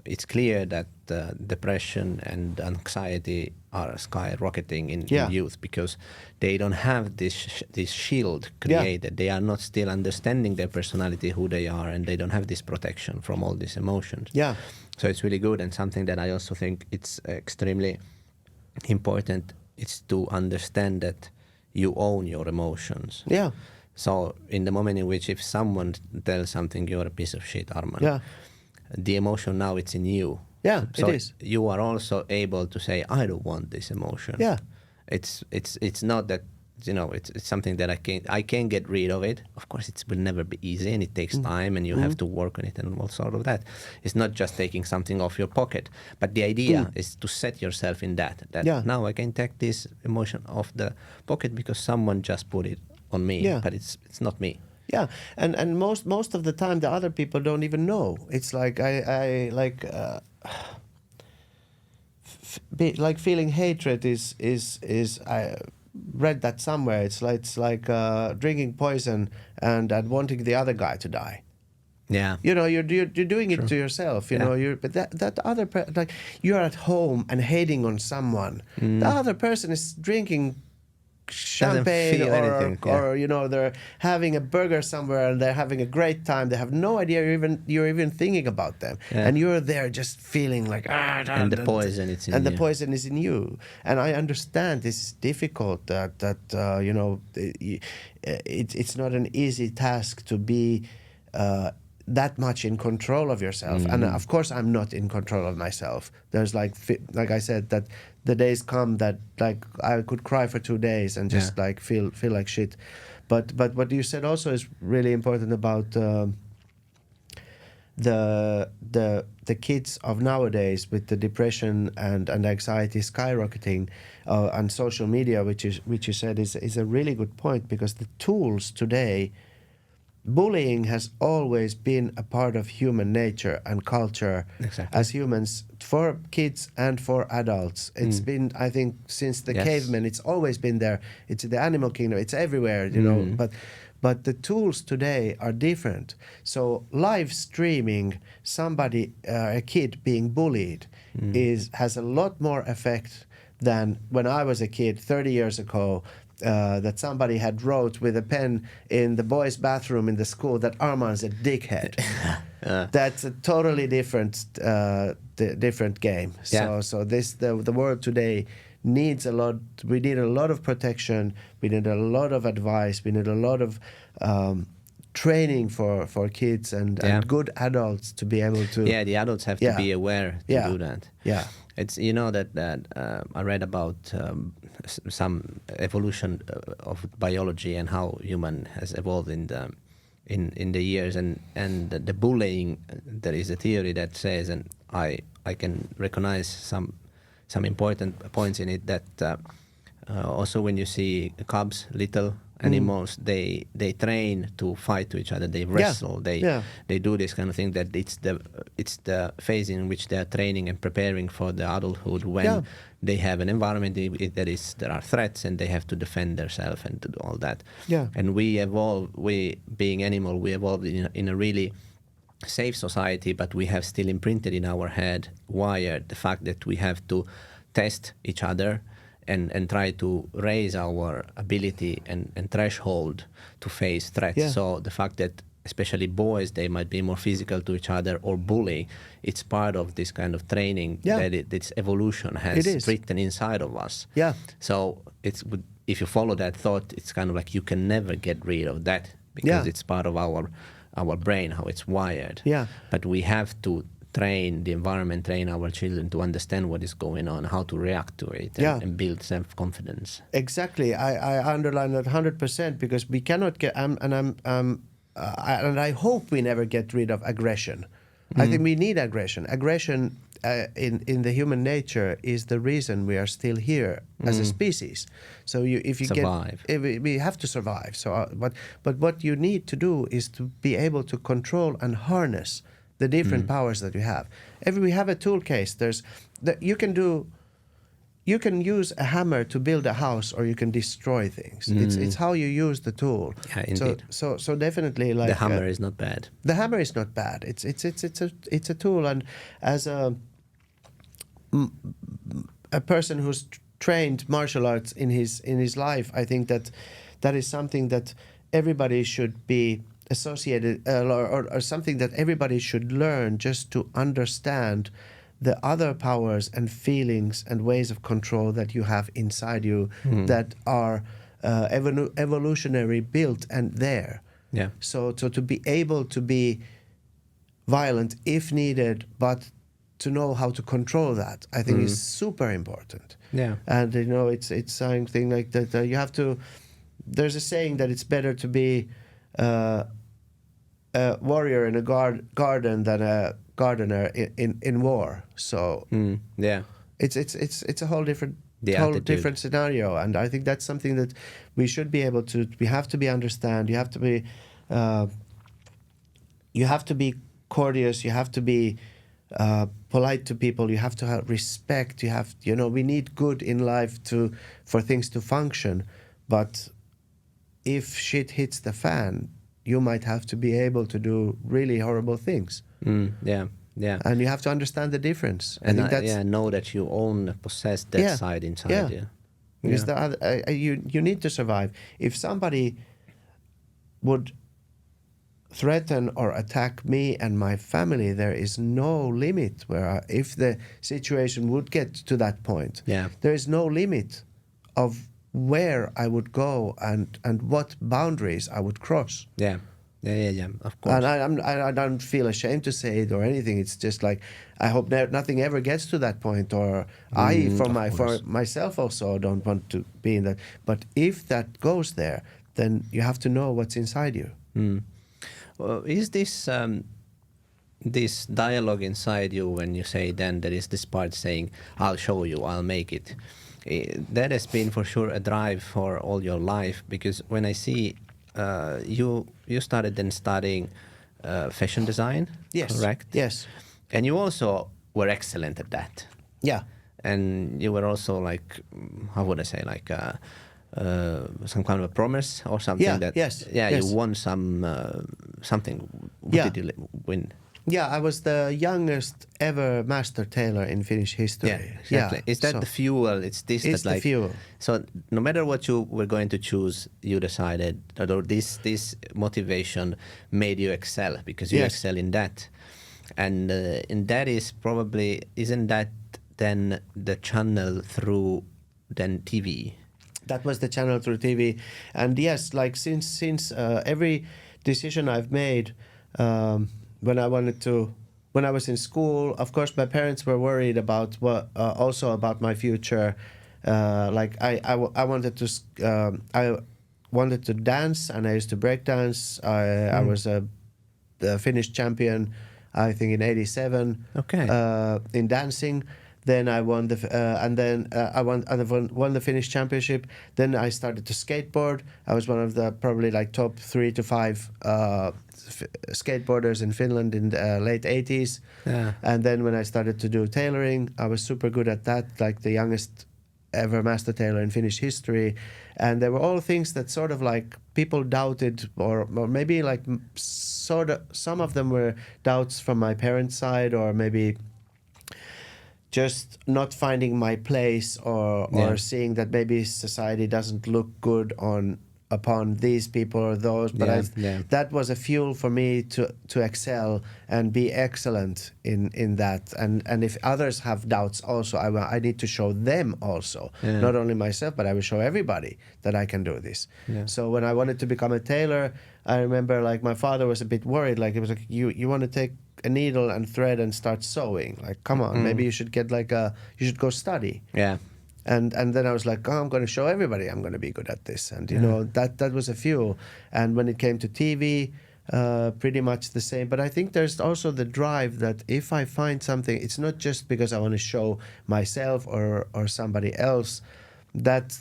it's clear that depression and anxiety are skyrocketing in youth, because they don't have this shield created. They are not still understanding their personality, who they are, and they don't have this protection from all these emotions. Yeah. So it's really good, and something that I also think it's extremely important is to understand that you own your emotions. Yeah. So in the moment in which if someone tells something, you're a piece of shit, Arman, the emotion now it's in you. Yeah, so it is. You are also able to say, I don't want this emotion. Yeah. It's not that, you know, it's something that I can get rid of it. Of course, it will never be easy, and it takes time, and you have to work on it and all sort of that. It's not just taking something off your pocket, but the idea is to set yourself in that now I can take this emotion off the pocket because someone just put it on me, but it's not me. Yeah, and most of the time the other people don't even know. It's like I like like feeling hatred is I read that somewhere. It's like drinking poison and wanting the other guy to die. Yeah, you know, you're doing it to yourself. You know, but that other like you're at home and hating on someone. The other person is drinking champagne feel anything, or you know, they're having a burger somewhere and they're having a great time. They have no idea you're even thinking about them, and you're there just feeling like and the poison it's in and you. the poison is in you. And I understand this is difficult. That you know, it's not an easy task to be that much in control of yourself. And of course I'm not in control of myself. There's like I said, that the days come that like I could cry for 2 days and just like feel like shit. But what you said also is really important about the kids of nowadays with the depression and anxiety skyrocketing on social media, which you said is a really good point, because the tools today. Bullying has always been a part of human nature and culture as humans, for kids and for adults. It's been, I think, since the cavemen, it's always been there. It's in the animal kingdom, it's everywhere, you know. But the tools today are different. So live streaming somebody, a kid being bullied, has a lot more effect than when I was a kid 30 years ago. That somebody had wrote with a pen in the boys' bathroom in the school that Arman's a dickhead. That's a totally different different game. So the world today needs a lot. We need a lot of protection. We need a lot of advice. We need a lot of training for kids and good adults to be able to. Yeah, the adults have to be aware to do that. Yeah. It's, you know, that I read about some evolution of biology and how human has evolved in the years, and the bullying. There is a theory that says, and I can recognize some important points in it, that also when you see cubs, little animals, they train to fight to each other, they wrestle, they do this kind of thing, that it's the phase in which they are training and preparing for the adulthood, when they have an environment there are threats and they have to defend themselves and to do all that. And we being animal, we evolved in a really safe society, but we have still imprinted in our head, wired, the fact that we have to test each other and try to raise our ability and threshold to face threats. So the fact that especially boys, they might be more physical to each other or bully, it's part of this kind of training that its evolution has written inside of us. So if you follow that thought, it's kind of like you can never get rid of that, because it's part of our brain, how it's wired. But we have to train the environment, train our children to understand what is going on, how to react to it, and build self-confidence. Exactly. I underline that 100%, because we cannot get, and I hope we never get rid of aggression. I think we need aggression. Aggression in the human nature is the reason we are still here as a species. So if you survive, we have to survive. So, but what you need to do is to be able to control and harness the different powers that you have. We have a toolcase. You can use a hammer to build a house, or you can destroy things. It's how you use the tool. Yeah, indeed. So definitely, like, the hammer is not bad. The hammer is not bad. It's a tool, and as a person who's trained martial arts in his life, I think that is something that everybody should be associated or something that everybody should learn, just to understand the other powers and feelings and ways of control that you have inside you that are evolutionary built and there. So to be able to be violent if needed, but to know how to control that, I think is super important. And you know, it's something like that. You have to. There's a saying that it's better to be a warrior in a garden than a gardener in war. So it's a whole different scenario, and I think that's something that we should be able to. We have to be understand. You have to be courteous. You have to be polite to people. You have to have respect. We need good in life for things to function. But if shit hits the fan, you might have to be able to do really horrible things. And you have to understand the difference. And know that you possess that side inside you. because you need to survive. If somebody would threaten or attack me and my family, there is no limit if the situation would get to that point, there is no limit of where I would go and what boundaries I would cross. Yeah, of course. And I don't feel ashamed to say it or anything. It's just like, I hope nothing ever gets to that point, or for myself also don't want to be in that. But if that goes there, then you have to know what's inside you. Well, is this this dialogue inside you when you say, then there is this part saying, I'll show you, I'll make it. That has been for sure a drive for all your life, because when I see you started then studying fashion design, correct? Yes. And you also were excellent at that. Yeah. And you were also like, how would I say, like some kind of a promise or something you won something. What did you win? Yeah, I was the youngest ever master tailor in Finnish history. Yeah, exactly. Is that the fuel? It's the fuel. So no matter what you were going to choose, you decided, or this motivation made you excel, because you excel in that. And that is probably, isn't that then the channel through then TV? That was the channel through TV. And yes, like since every decision I've made, when I was in school, of course, my parents were worried about also about my future. Like I wanted to dance, and I used to break dance. I was a Finnish champion, I think in '87. Okay. In dancing. Then I won won the Finnish championship. Then I started to skateboard. I was one of the probably like top 3 to 5 skateboarders in Finland in the late 80s. Yeah. And then when I started to do tailoring, I was super good at that, like the youngest ever master tailor in Finnish history. And there were all things that sort of like people doubted, or maybe like sort of some of them were doubts from my parents' side, or maybe just not finding my place, or seeing that maybe society doesn't look good upon these people or those. But that was a fuel for me to excel and be excellent in that. And if others have doubts also, I need to show them also, not only myself, but I will show everybody that I can do this. Yeah. So when I wanted to become a tailor, I remember like my father was a bit worried. Like, it was like, you want to take a needle and thread and start sewing? Like, come on, maybe you should get you should go study. Yeah. And then I was like, I'm going to show everybody I'm going to be good at this. And, you know, that was a fuel. And when it came to TV, pretty much the same. But I think there's also the drive that if I find something, it's not just because I want to show myself or somebody else. That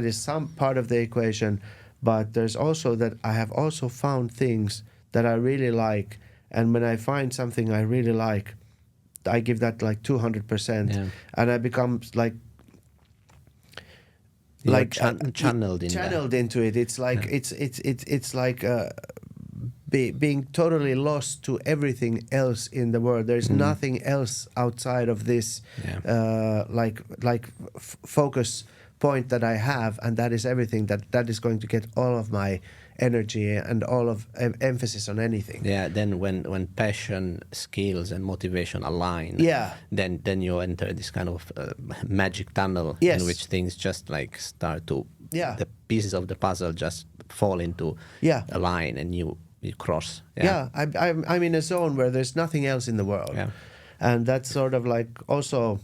is some part of the equation. But there's also that I have also found things that I really like. And when I find something I really like, I give that like 200%. And I become like channeled into it. It's like it's like being totally lost to everything else in the world. There's nothing else outside of this focus point that I have, and that is everything. That is going to get all of my energy and all of emphasis on anything. Yeah. Then when passion, skills, and motivation align, then you enter this kind of magic tunnel in which things just like start to the pieces of the puzzle just fall into a line, and you cross. I'm in a zone where there's nothing else in the world. And that's sort of like also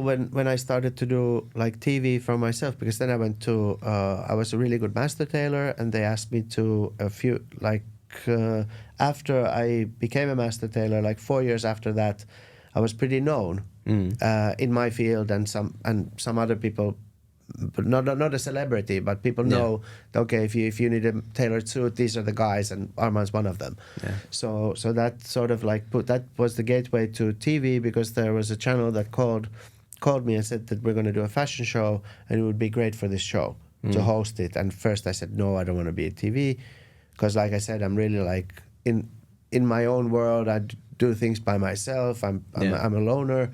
when I started to do like TV for myself, because then I went to I was a really good master tailor, and they asked me to after I became a master tailor, like 4 years after that, I was pretty known in my field, and some other people, but not a celebrity, but people know, okay, if you need a tailored suit, these are the guys, and Arman's one of them. So that sort of like that was the gateway to TV, because there was a channel that called me and said that we're going to do a fashion show, and it would be great for this show to host it. And first I said, no, I don't want to be a TV, because like I said, I'm really like in my own world. I do things by myself. I'm a loner.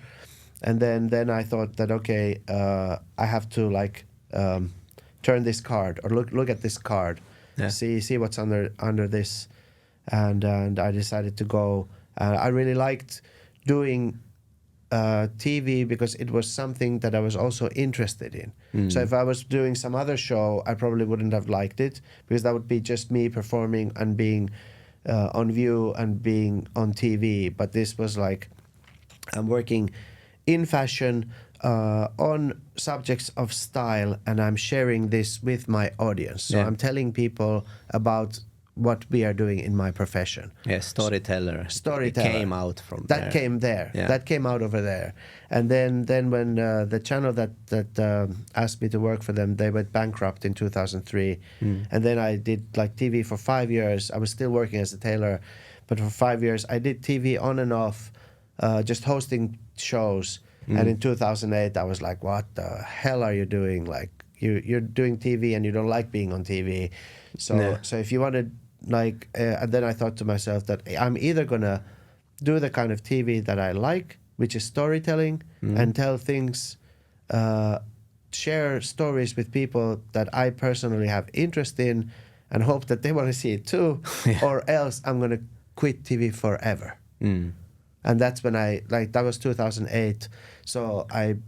And then I thought that, okay, I have to like turn this card or look at this card, Yeah. see what's under this, and I decided to go. I really liked doing TV because it was something that I was also interested in. So if I was doing some other show, I probably wouldn't have liked it because that would be just me performing and being on view and being on TV. But this was like I'm working in fashion on subjects of style, and I'm sharing this with my audience. So I'm telling people about what we are doing in my profession. Yeah, storyteller. It came out from that there. came there. Yeah. That came out over there. And then when the channel that asked me to work for them, they went bankrupt in 2003. And then I did like TV for 5 years. I was still working as a tailor, but for 5 years I did TV on and off, just hosting shows. And in 2008 I was like, what the hell are you doing? Like you're doing TV and you don't like being on TV. So if you want to like, and then I thought to myself that I'm either gonna do the kind of TV that I like, which is storytelling, and tell things, share stories with people that I personally have interest in, and hope that they want to see it too, or else I'm gonna quit TV forever. And that's when that was 2008. So I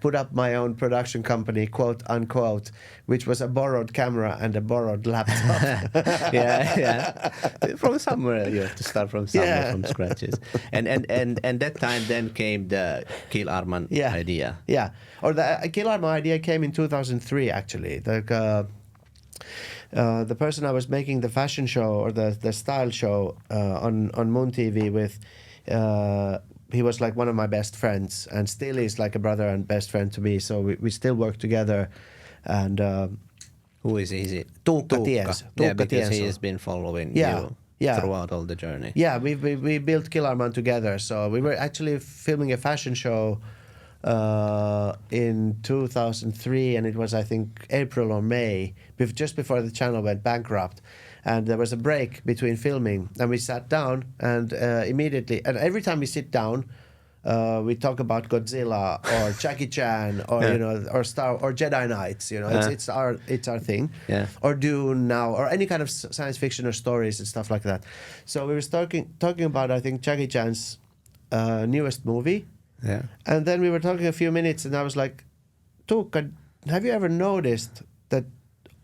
put up my own production company, quote unquote, which was a borrowed camera and a borrowed laptop. yeah. From somewhere you have to start from somewhere, from scratches. And that time then came the Kill Arman idea. Yeah, or the Kill Arman idea came in 2003 actually. The person I was making the fashion show or the style show on Moon TV with, he was like one of my best friends and still is like a brother and best friend to me. So we still work together. And who is he? Is it Tuukka Tienso. Yeah, because he has been following you throughout all the journey. Yeah, we built Kill Arman together. So we were actually filming a fashion show in 2003, and it was I think April or May, just before the channel went bankrupt. And there was a break between filming, and we sat down, and immediately, and every time we sit down, we talk about Godzilla or Jackie Chan or or Star or Jedi Knights. It's our thing. Yeah. Or Dune now, or any kind of science fiction or stories and stuff like that. So we were talking about I think Jackie Chan's newest movie. Yeah. And then we were talking a few minutes, and I was like, Tuukka, have you ever noticed that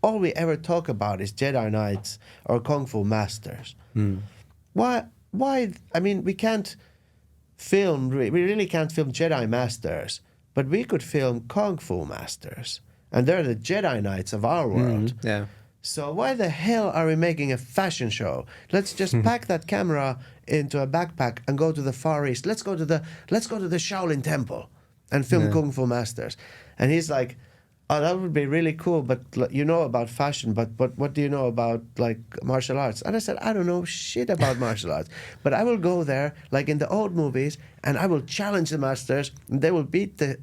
all we ever talk about is Jedi Knights or Kung Fu Masters? Why? I mean, we can't film, we really can't film Jedi Masters, but we could film Kung Fu Masters. And they're the Jedi Knights of our world. Yeah. So why the hell are we making a fashion show? Let's just pack that camera into a backpack and go to the Far East. Let's go to the Shaolin Temple and film Kung Fu Masters. And he's like, oh, that would be really cool, but you know about fashion, but what do you know about like martial arts? And I said, I don't know shit about martial arts, but I will go there like in the old movies and I will challenge the masters and they will beat the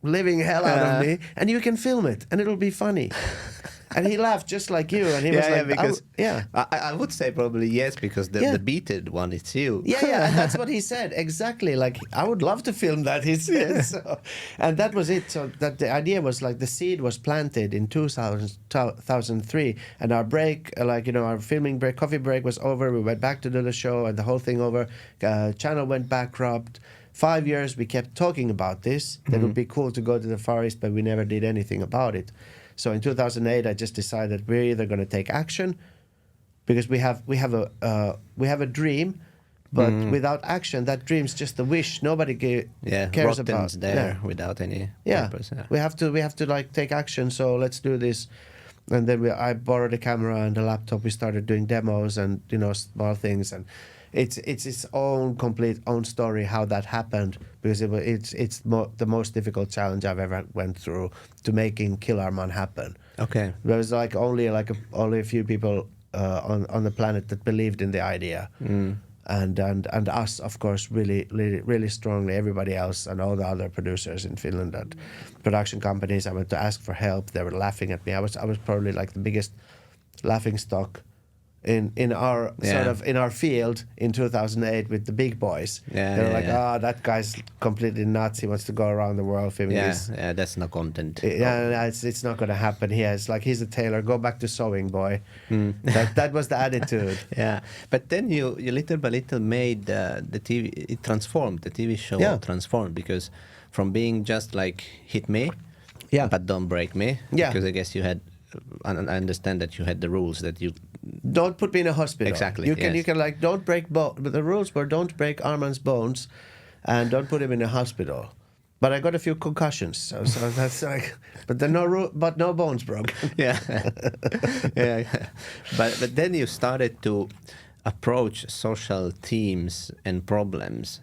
living hell out of me and you can film it and it'll be funny. And he laughed just like you, and he was like, because I would say probably yes, because the beaten one is you. Yeah, and that's what he said exactly. Like, I would love to film that. He said, so, and that was it. So that the idea was like the seed was planted in 2003, and our break, our filming break, coffee break was over. We went back to do the show, and the whole thing over. Channel went bankrupt. 5 years we kept talking about this. That would be cool to go to the Far East, but we never did anything about it. So in 2008, I just decided we're either going to take action, because we have a dream, but without action, that dream's just a wish. Nobody cares about. There without any purpose. Yeah. We have to like take action. So let's do this. And then I borrowed a camera and a laptop. We started doing demos and small things, and it's its own complete story how that happened, because it's the most difficult challenge I've ever went through to making Kill Arman happen. Okay. There was only a few people on the planet that believed in the idea, and us, of course, really strongly. Everybody else and all the other producers in Finland and production companies, I went to ask for help. They were laughing at me. I was probably like the biggest laughing stock in our sort of in our field in 2008 with the big boys. They're like, that guy's completely nuts. He wants to go around the world filming this. Yeah, that's no content. Yeah, it's not going to happen here. It's like, he's a tailor. Go back to sewing, boy. That was the attitude. Yeah, but then you little by little made the TV. It transformed. The TV show transformed, because from being just like hit me, but don't break me. Yeah. Because I guess you had. I understand that you had the rules that you don't put me in a hospital. Exactly. You can like, don't break but the rules were, don't break Arman's bones, and don't put him in a hospital. But I got a few concussions, so that's like, but no bones broke. Yeah. But then you started to approach social themes and problems.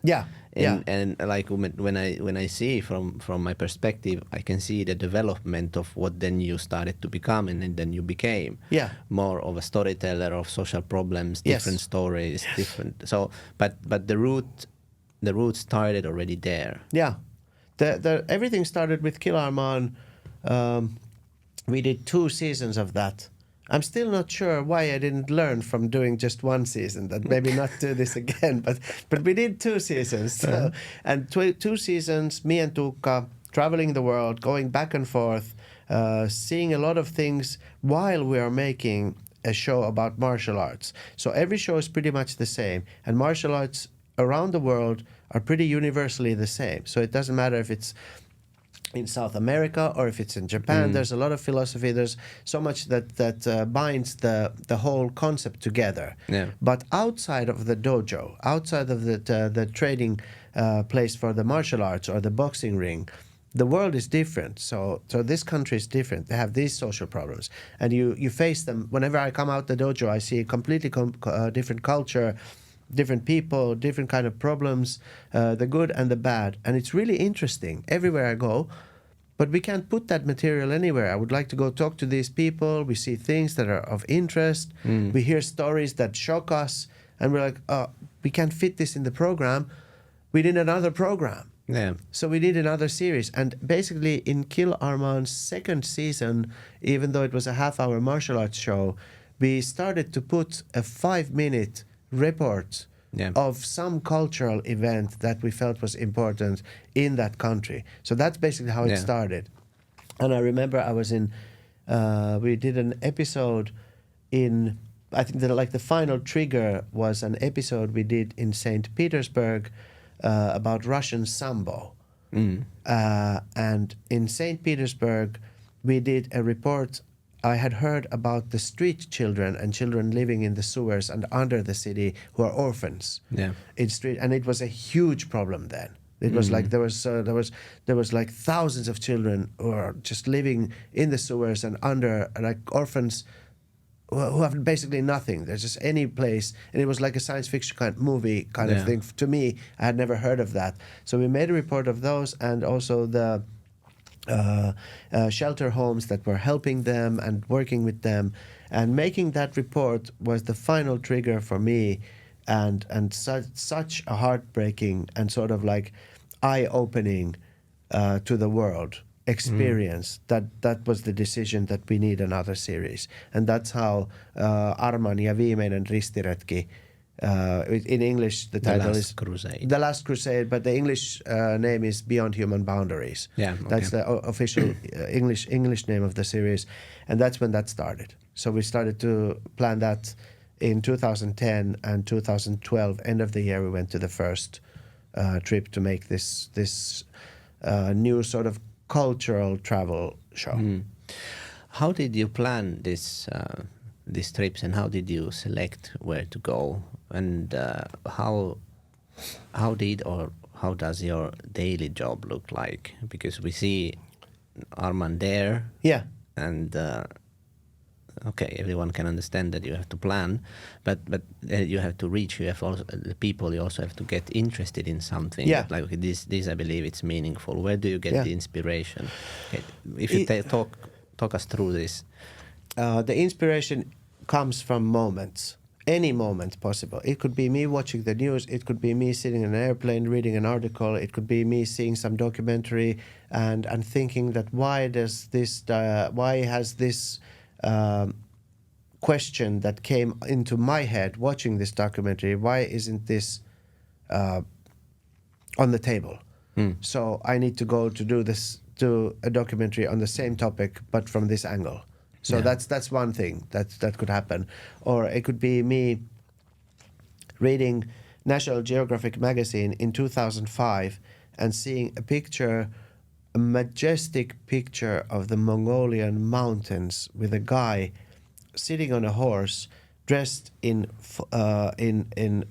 And like when I see from my perspective, I can see the development of what then you started to become, and then you became more of a storyteller of social problems, different stories, different. So, but the root started already there. Yeah, everything started with Kill Arman. We did 2 seasons of that. I'm still not sure why I didn't learn from doing just 1 season, that maybe not do this again, but we did 2 seasons. So, and 2 seasons, me and Tuukka traveling the world, going back and forth, seeing a lot of things while we are making a show about martial arts. So every show is pretty much the same, and martial arts around the world are pretty universally the same. So it doesn't matter if it's in South America or if it's in Japan. There's a lot of philosophy. There's so much that binds the whole concept together. But outside of the dojo, outside of the training place for the martial arts or the boxing ring, the world is different. So this country is different. They have these social problems, and you face them. Whenever I come out the dojo, I see a completely different culture, different people, different kind of problems, the good and the bad. And it's really interesting everywhere I go, but we can't put that material anywhere. I would like to go talk to these people. We see things that are of interest. We hear stories that shock us, and we're like, oh, we can't fit this in the program. We need another program. So we need another series. And basically in Kill Arman's 2nd season, even though it was a half-hour martial arts show, we started to put a 5-minute report of some cultural event that we felt was important in that country. So that's basically how it started. And I remember I was in, we did an episode in, I think the final trigger was an episode we did in St. Petersburg about Russian Sambo. And in St. Petersburg, we did a report. I had heard about the street children and children living in the sewers and under the city who are orphans in street, and it was a huge problem then. It was like there was like thousands of children who are just living in the sewers and under, like orphans who have basically nothing. There's just any place, and it was like a science fiction kind of movie kind of thing. To me, I had never heard of that. So we made a report of those, and also the shelter homes that were helping them and working with them, and making that report was the final trigger for me, and such a heartbreaking and sort of like eye-opening to the world experience that was the decision that we need another series. And that's how Arman ja viimeinen ristiretki, in English the title is The Last Crusade, but the English name is Beyond Human Boundaries. That's the official English name of the series, and that's when that started. So we started to plan that in 2010 and 2012, end of the year, we went to the first trip to make this new sort of cultural travel show. How did you plan these trips, and how did you select where to go, and how does your daily job look like? Because we see Arman there, and okay, everyone can understand that you have to plan, but you have to reach. You have also the people. You also have to get interested in something. Like, okay, this I believe it's meaningful. Where do you get the inspiration? Okay. If you talk us through this. The inspiration comes from moments, any moment possible. It could be me watching the news. It could be me sitting in an airplane reading an article. It could be me seeing some documentary and thinking that why has this question that came into my head watching this documentary. Why isn't this on the table? So I need to go to do a documentary on the same topic, but from this angle. So that's one thing that could happen. Or it could be me reading National Geographic magazine in 2005 and seeing a majestic picture of the Mongolian mountains with a guy sitting on a horse dressed in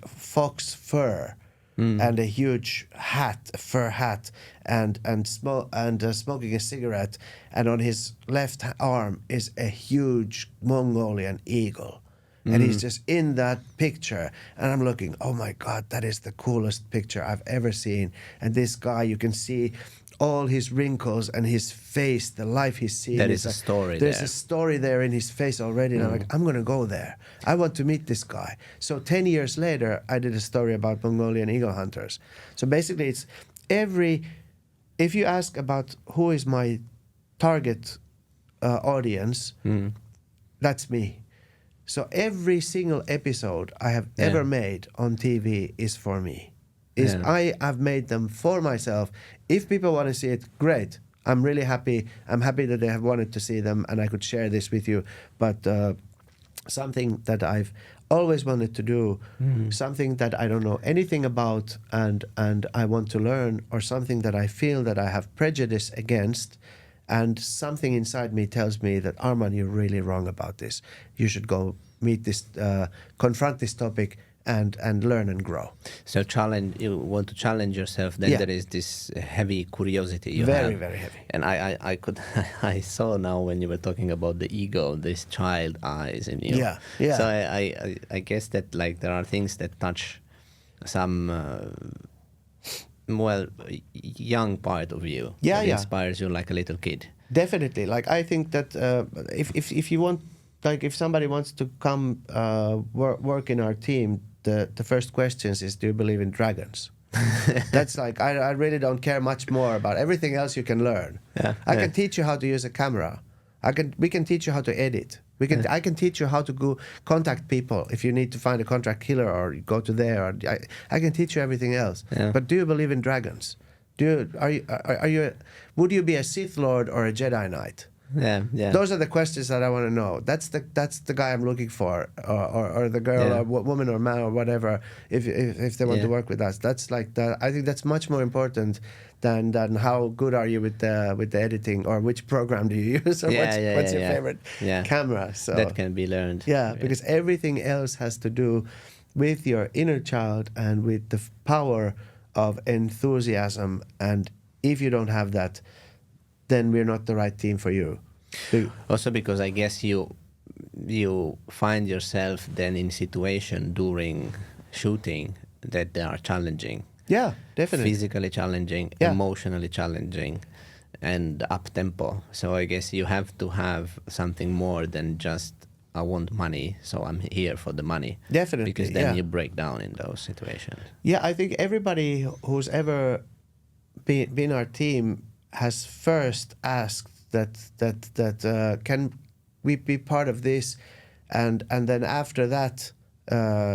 fox fur and a huge hat, a fur hat, and smoking a cigarette, and on his left arm is a huge Mongolian eagle. And he's just in that picture. And I'm looking, oh my God, that is the coolest picture I've ever seen. And this guy, you can see all his wrinkles and his face, the life he's seen. There is a story There's there. a story there in his face already. And I'm like, I'm going to go there. I want to meet this guy. So 10 years later, I did a story about Mongolian eagle hunters. So basically, it's if you ask about who is my target audience, that's me. So every single episode I have ever made on TV is for me. I have made them for myself. If people want to see it, great. I'm really happy. I'm happy that they have wanted to see them and I could share this with you. But something that I've always wanted to do, something that I don't know anything about and I want to learn, or something that I feel that I have prejudice against, and something inside me tells me that, Arman, you're really wrong about this. You should go meet this, confront this topic and learn and grow. So you want to challenge yourself, then there is this heavy curiosity you have. Very, very heavy. And I saw now when you were talking about the ego, this child eyes in you. Yeah, yeah. So I guess that like there are things that touch some young part of you that inspires you like a little kid. Definitely. Like I think that if you want, like if somebody wants to come work in our team, the first questions is, do you believe in dragons? That's like I really don't care much more about everything else. You can learn. I can teach you how to use a camera. We can teach you how to edit. I can teach you how to go contact people if you need to find a contract killer or go to there. Or I can teach you everything else. But do you believe in dragons? Would you be a Sith Lord or a Jedi Knight? Those are the questions that I want to know. That's the guy I'm looking for, or the girl or woman or man or whatever. If they want to work with us, that's like that. I think that's much more important than how good are you with the editing, or which program do you use, or what's your favorite camera. So that can be learned. Because everything else has to do with your inner child and with the power of enthusiasm. And if you don't have that, then we're not the right team for you. Also because I guess you find yourself then in situation during shooting that they are challenging. Yeah, definitely. Physically challenging, emotionally challenging, and up-tempo. So I guess you have to have something more than just, I want money, so I'm here for the money. Definitely, because then you break down in those situations. Yeah, I think everybody who's ever been our team has first asked that can we be part of this, and then after that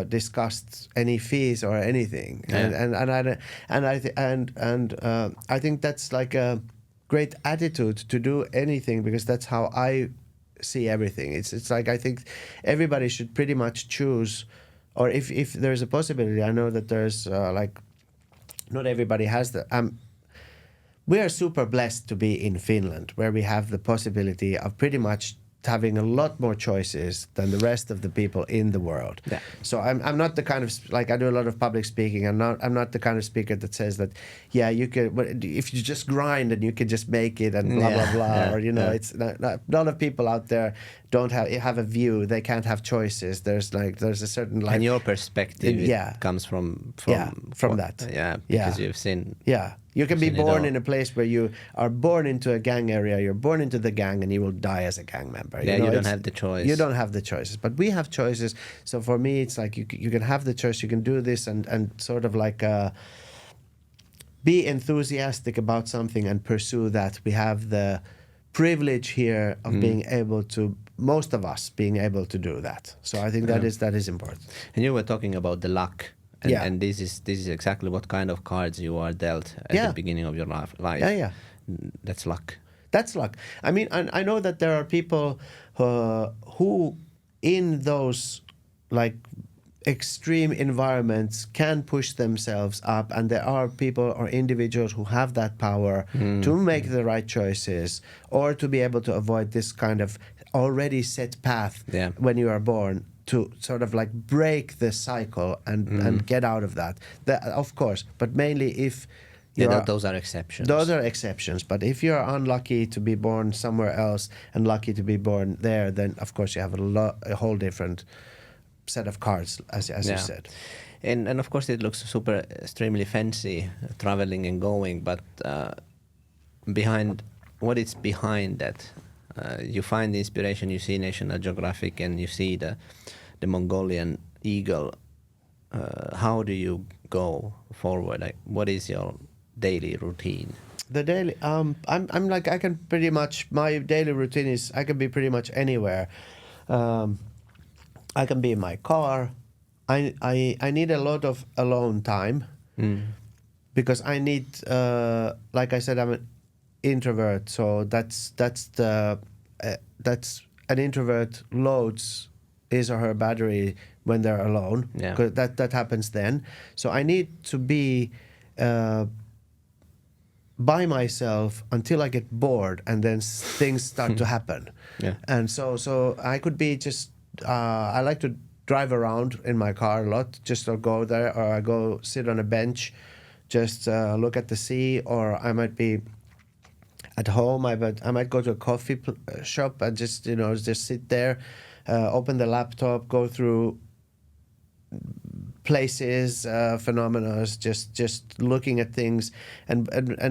discussed any fees or anything. I think that's like a great attitude to do anything, because that's how I see everything. It's like I think everybody should pretty much choose, or if there's a possibility, I know that there's like not everybody has that. We are super blessed to be in Finland, where we have the possibility of pretty much having a lot more choices than the rest of the people in the world. So I'm not the kind of, like, I do a lot of public speaking. I'm not the kind of speaker that says that, you can, if you just grind and you can just make it and blah blah blah, or it's not, a lot of people out there don't have a view. They can't have choices. There's a certain, like, and your perspective comes from that. Because you've seen. You can be born in a place where you are born into a gang area, you're born into the gang, and you will die as a gang member. You don't have the choice. You don't have the choices, but we have choices. So for me, it's like you can have the choice, you can do this and sort of like be enthusiastic about something and pursue that. We have the privilege here of being able to most of us being able to do that. So I think that is important. And you were talking about the luck. And, Yeah. and this is exactly what kind of cards you are dealt at Yeah. the beginning of your life. Yeah. That's luck. That's luck. I mean, I know that there are people who in those like extreme environments can push themselves up, and there are people or individuals who have that power to make the right choices or to be able to avoid this kind of already set path when you are born, to sort of like break the cycle and get out of that. Of course, but mainly if those are exceptions. Those are exceptions. But if you're unlucky to be born somewhere else and lucky to be born there, then of course you have a whole different set of cards, as you said. And of course it looks super extremely fancy, traveling and going, but behind that, you find the inspiration. You see National Geographic and you see the Mongolian eagle. How do you go forward? Like, what is your daily routine? The daily, I'm like, I can pretty much, my daily routine is I can be pretty much anywhere. I can be in my car. I need a lot of alone time because I need, like I said, I'm an introvert, so that's an introvert loads his or her battery when they're alone. Yeah. 'Cause that happens then. So I need to be by myself until I get bored, and then things start to happen. Yeah. And so I could be just I like to drive around in my car a lot, just to go there, or I go sit on a bench, just look at the sea, or I might be at home. I might go to a coffee shop and just sit there, open the laptop, go through places, phenomena, just looking at things, and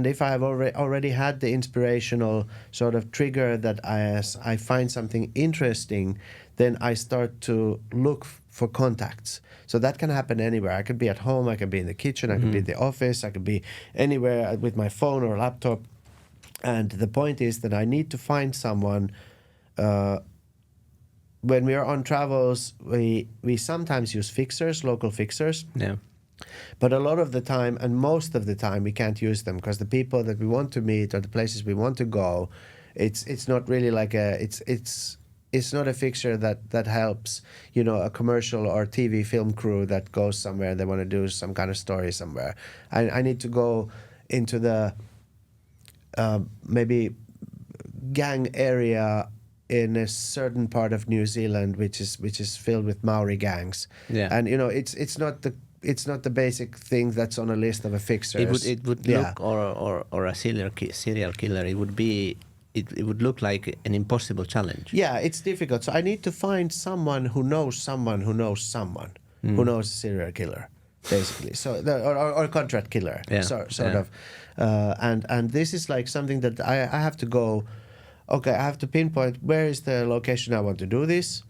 if I have already had the inspirational sort of trigger that I find something interesting, then I start to look for contacts. So that can happen anywhere. I could be at home, I could be in the kitchen, I could be in the office, I could be anywhere with my phone or laptop. And the point is that I need to find someone. When we are on travels, we sometimes use fixers, local fixers. Yeah. But a lot of the time, and most of the time, we can't use them because the people that we want to meet or the places we want to go, it's not really like it's not a fixture that helps, a commercial or TV film crew that goes somewhere, they want to do some kind of story somewhere. I need to go into the maybe gang area in a certain part of New Zealand, which is filled with Maori gangs. Yeah. And it's not the basic thing that's on a list of a fixer. It would look, or a serial killer. It would look like an impossible challenge. Yeah, it's difficult. So I need to find someone who knows someone who knows someone who knows a serial killer, basically. So or a contract killer, sort of. And this is like something that I have to go. Okay, I have to pinpoint where is the location I want to do this.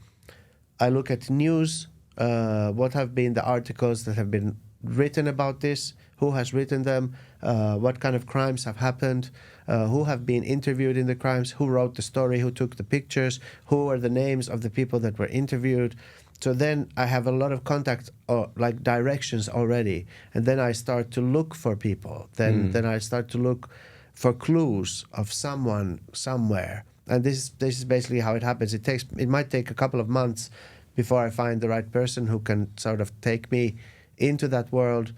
I look at news. What have been the articles that have been written about this? Who has written them? What kind of crimes have happened? Who have been interviewed in the crimes? Who wrote the story? Who took the pictures? Who are the names of the people that were interviewed? So then I have a lot of contact, or like directions already, and then I start to look for people. Then I start to look for clues of someone somewhere. And this is basically how it happens. It might take a couple of months before I find the right person who can sort of take me into that world.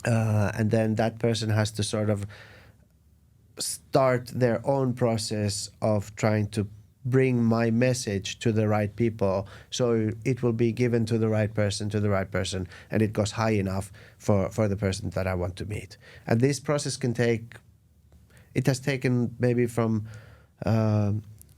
And then that person has to sort of start their own process of trying to bring my message to the right people, so it will be given to the right person, and it goes high enough for the person that I want to meet. And this process it has taken maybe from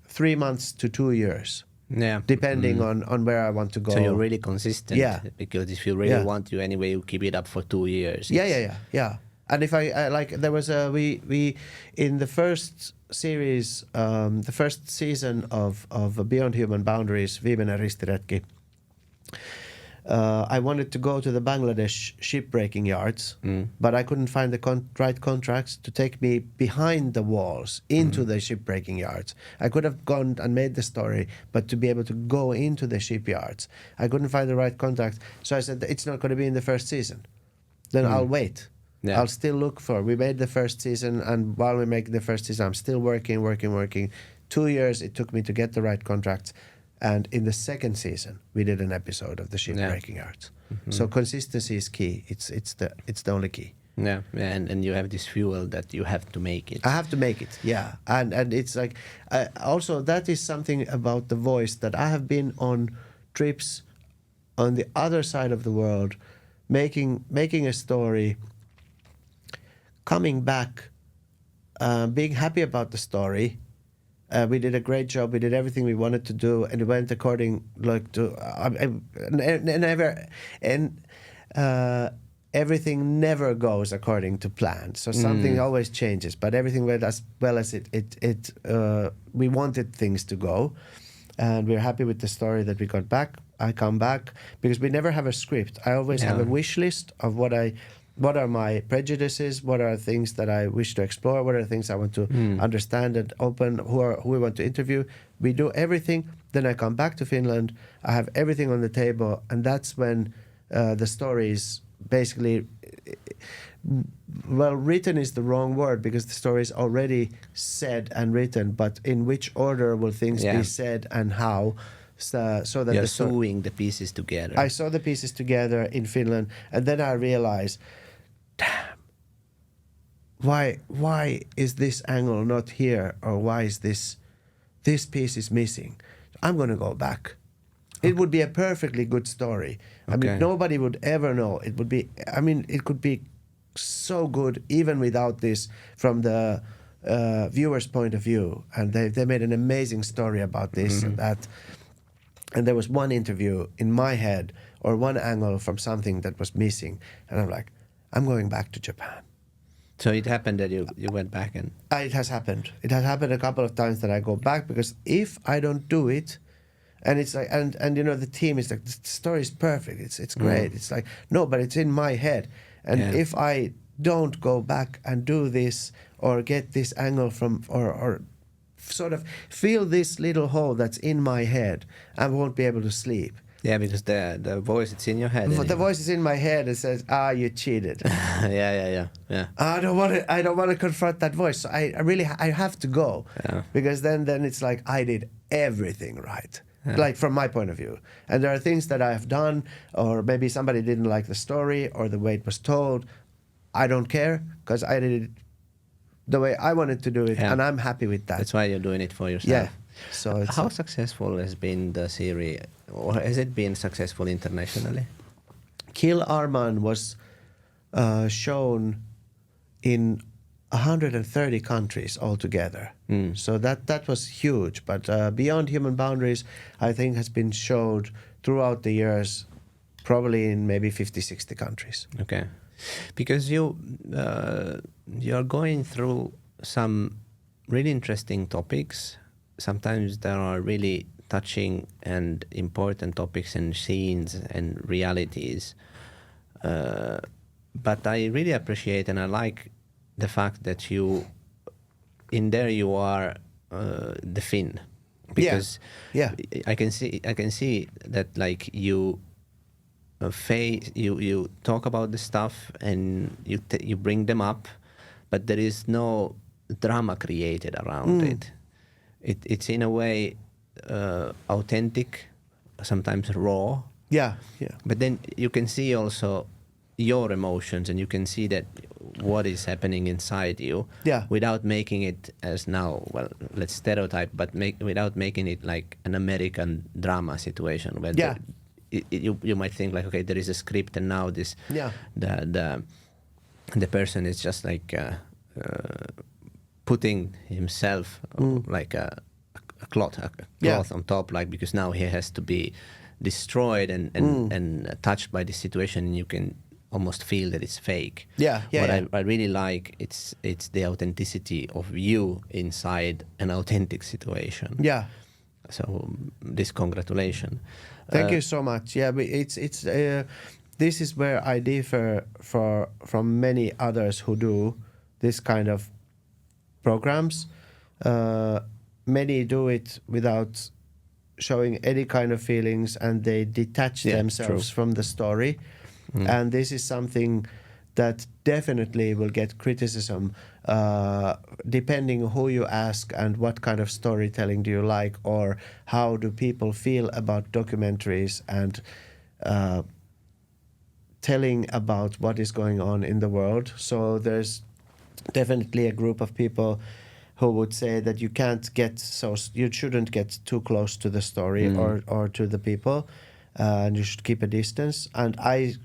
3 months to 2 years. Yeah. Depending on where I want to go. So you're really consistent. Yeah. Because if you really want to anyway, you keep it up for 2 years. Yeah. And if I like, there was we in the first series, the first season of Beyond Human Boundaries, Viimeinen ristiretki. I wanted to go to the Bangladesh shipbreaking yards, but I couldn't find the right contracts to take me behind the walls into the shipbreaking yards. I could have gone and made the story, but to be able to go into the shipyards, I couldn't find the right contract. So I said, it's not going to be in the first season. Then I'll wait. Yeah. I'll still look for. We made the first season, and while we make the first season, I'm still working. 2 years it took me to get the right contracts. And in the second season, we did an episode of the shipbreaking yards. So consistency is key. It's the only key. Yeah, and you have this fuel that you have to make it. I have to make it, yeah. And it's like, also that is something about The Voice, that I have been on trips on the other side of the world, making a story, coming back, being happy about the story. We did a great job. We did everything we wanted to do, and it went according everything never goes according to plan. So something always changes, but everything went as well as we wanted things to go, and we're happy with the story that we got back. I come back because we never have a script. I always have a wish list of what are my prejudices, what are things that I wish to explore, what are things I want to understand and open, who we want to interview. We do everything, then I come back to Finland, I have everything on the table, and that's when the story is basically, well, written is the wrong word because the story is already said and written, but in which order will things be said and how, so that you're sewing the pieces together. I saw the pieces together in Finland, and then I realized, damn, why is this angle not here, or why is this piece is missing? I'm going to go back. It would be a perfectly good story. I mean, nobody would ever know. It would be, I mean, it could be so good even without this from the viewer's point of view. And they made an amazing story about this and that. And there was one interview in my head, or one angle from something that was missing. And I'm like, I'm going back to Japan. So it happened that you went back and... It has happened. It has happened a couple of times that I go back, because if I don't do it, and it's like, and you know, the team is like, the story is perfect. It's great. It's like, no, but it's in my head. And if I don't go back and do this, or get this angle from, or sort of feel this little hole that's in my head, I won't be able to sleep. Yeah, because the voice, it's in your head. The voice is in my head and says, you cheated. Yeah. I don't want to confront that voice. So I have to go. Yeah. Because then it's like I did everything right. Yeah. Like from my point of view. And there are things that I have done, or maybe somebody didn't like the story or the way it was told. I don't care, because I did it the way I wanted to do it, and I'm happy with that. That's why you're doing it for yourself. Yeah. So it's how successful has been the series, or has it been successful internationally? Kill Arman was shown in 130 countries altogether. So that was huge. But Beyond Human Boundaries, I think, has been showed throughout the years, probably in maybe 50, 60 countries. Okay. Because you're going through some really interesting topics. Sometimes there are really touching and important topics and scenes and realities. But I really appreciate and I like the fact that you are the Finn, because I can see that, like, you talk about the stuff and you bring them up, but there is no drama created around it. It's in a way authentic, sometimes raw. Yeah. But then you can see also your emotions, and you can see that what is happening inside you, without making it as now, well, let's stereotype, but without making it like an American drama situation where you might think like, okay, there is a script, and now this the person is just like putting himself like a cloth on top, like, because now he has to be destroyed and touched by this situation, and you can almost feel that it's fake. I really like it's the authenticity of you inside an authentic situation. So this congratulation. Thank you so much. Yeah, but it's this is where I differ from many others who do this kind of programs. Many do it without showing any kind of feelings, and they detach themselves from the story. And this is something that definitely will get criticism depending who you ask and what kind of storytelling do you like, or how do people feel about documentaries and telling about what is going on in the world. So there's definitely a group of people who would say that you shouldn't get too close to the story or to the people, and you should keep a distance. And I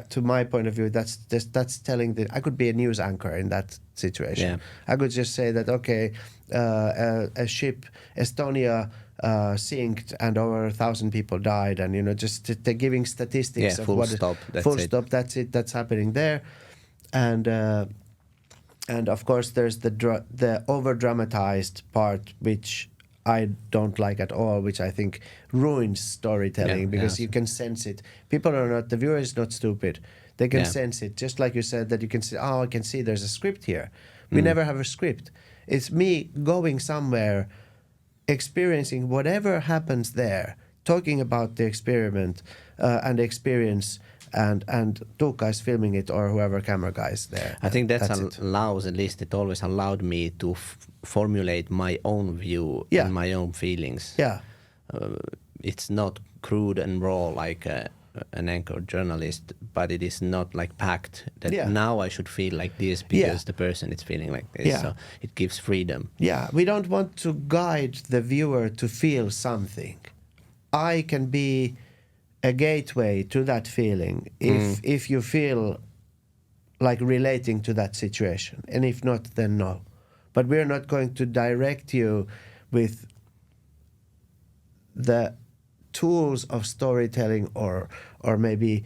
to my point of view, that's telling that I could be a news anchor in that situation. Yeah. I could just say that a ship, Estonia, sinked and over 1,000 people died, and just giving statistics of full what stop. stop. That's it. That's happening there, and of course there's the over dramatized part, which I don't like at all, which I think ruins storytelling, because you can sense it. The viewer is not stupid. They can sense it, just like you said that you can see, I can see there's a script here. We never have a script. It's me going somewhere, experiencing whatever happens there, talking about the experiment and experience, and Tuukka is filming it, or whoever camera guy is there. I think at least it always allowed me to formulate my own view and my own feelings. Yeah. It's not crude and raw like an anchor journalist, but it is not like packed that now I should feel like this because the person is feeling like this. Yeah. So it gives freedom. Yeah, we don't want to guide the viewer to feel something. I can be a gateway to that feeling if you feel like relating to that situation, and if not, then no. But we're not going to direct you with the tools of storytelling or maybe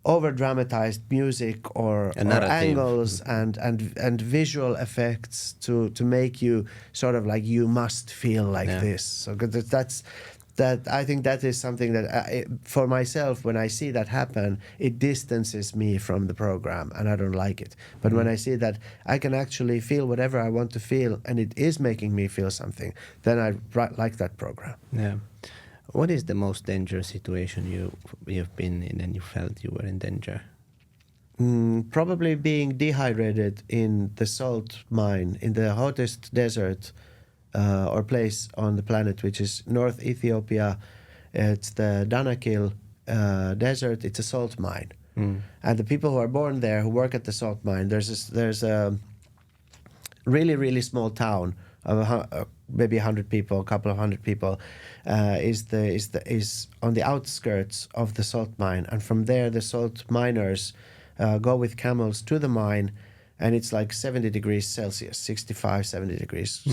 over dramatized music or angles and visual effects to make you sort of like you must feel like this. So I think that is something that for myself, when I see that happen, it distances me from the program, and I don't like it. But when I see that I can actually feel whatever I want to feel, and it is making me feel something, then I like that program. Yeah. What is the most dangerous situation you've been in and you felt you were in danger? Probably being dehydrated in the salt mine in the hottest desert or place on the planet, which is North Ethiopia. It's the Danakil desert. It's a salt mine. And the people who are born there, who work at the salt mine, there's a really, really small town of maybe 100 people, a couple of 100 people, is on the outskirts of the salt mine. And from there, the salt miners go with camels to the mine, and it's like 70 degrees Celsius, 65, 70 degrees,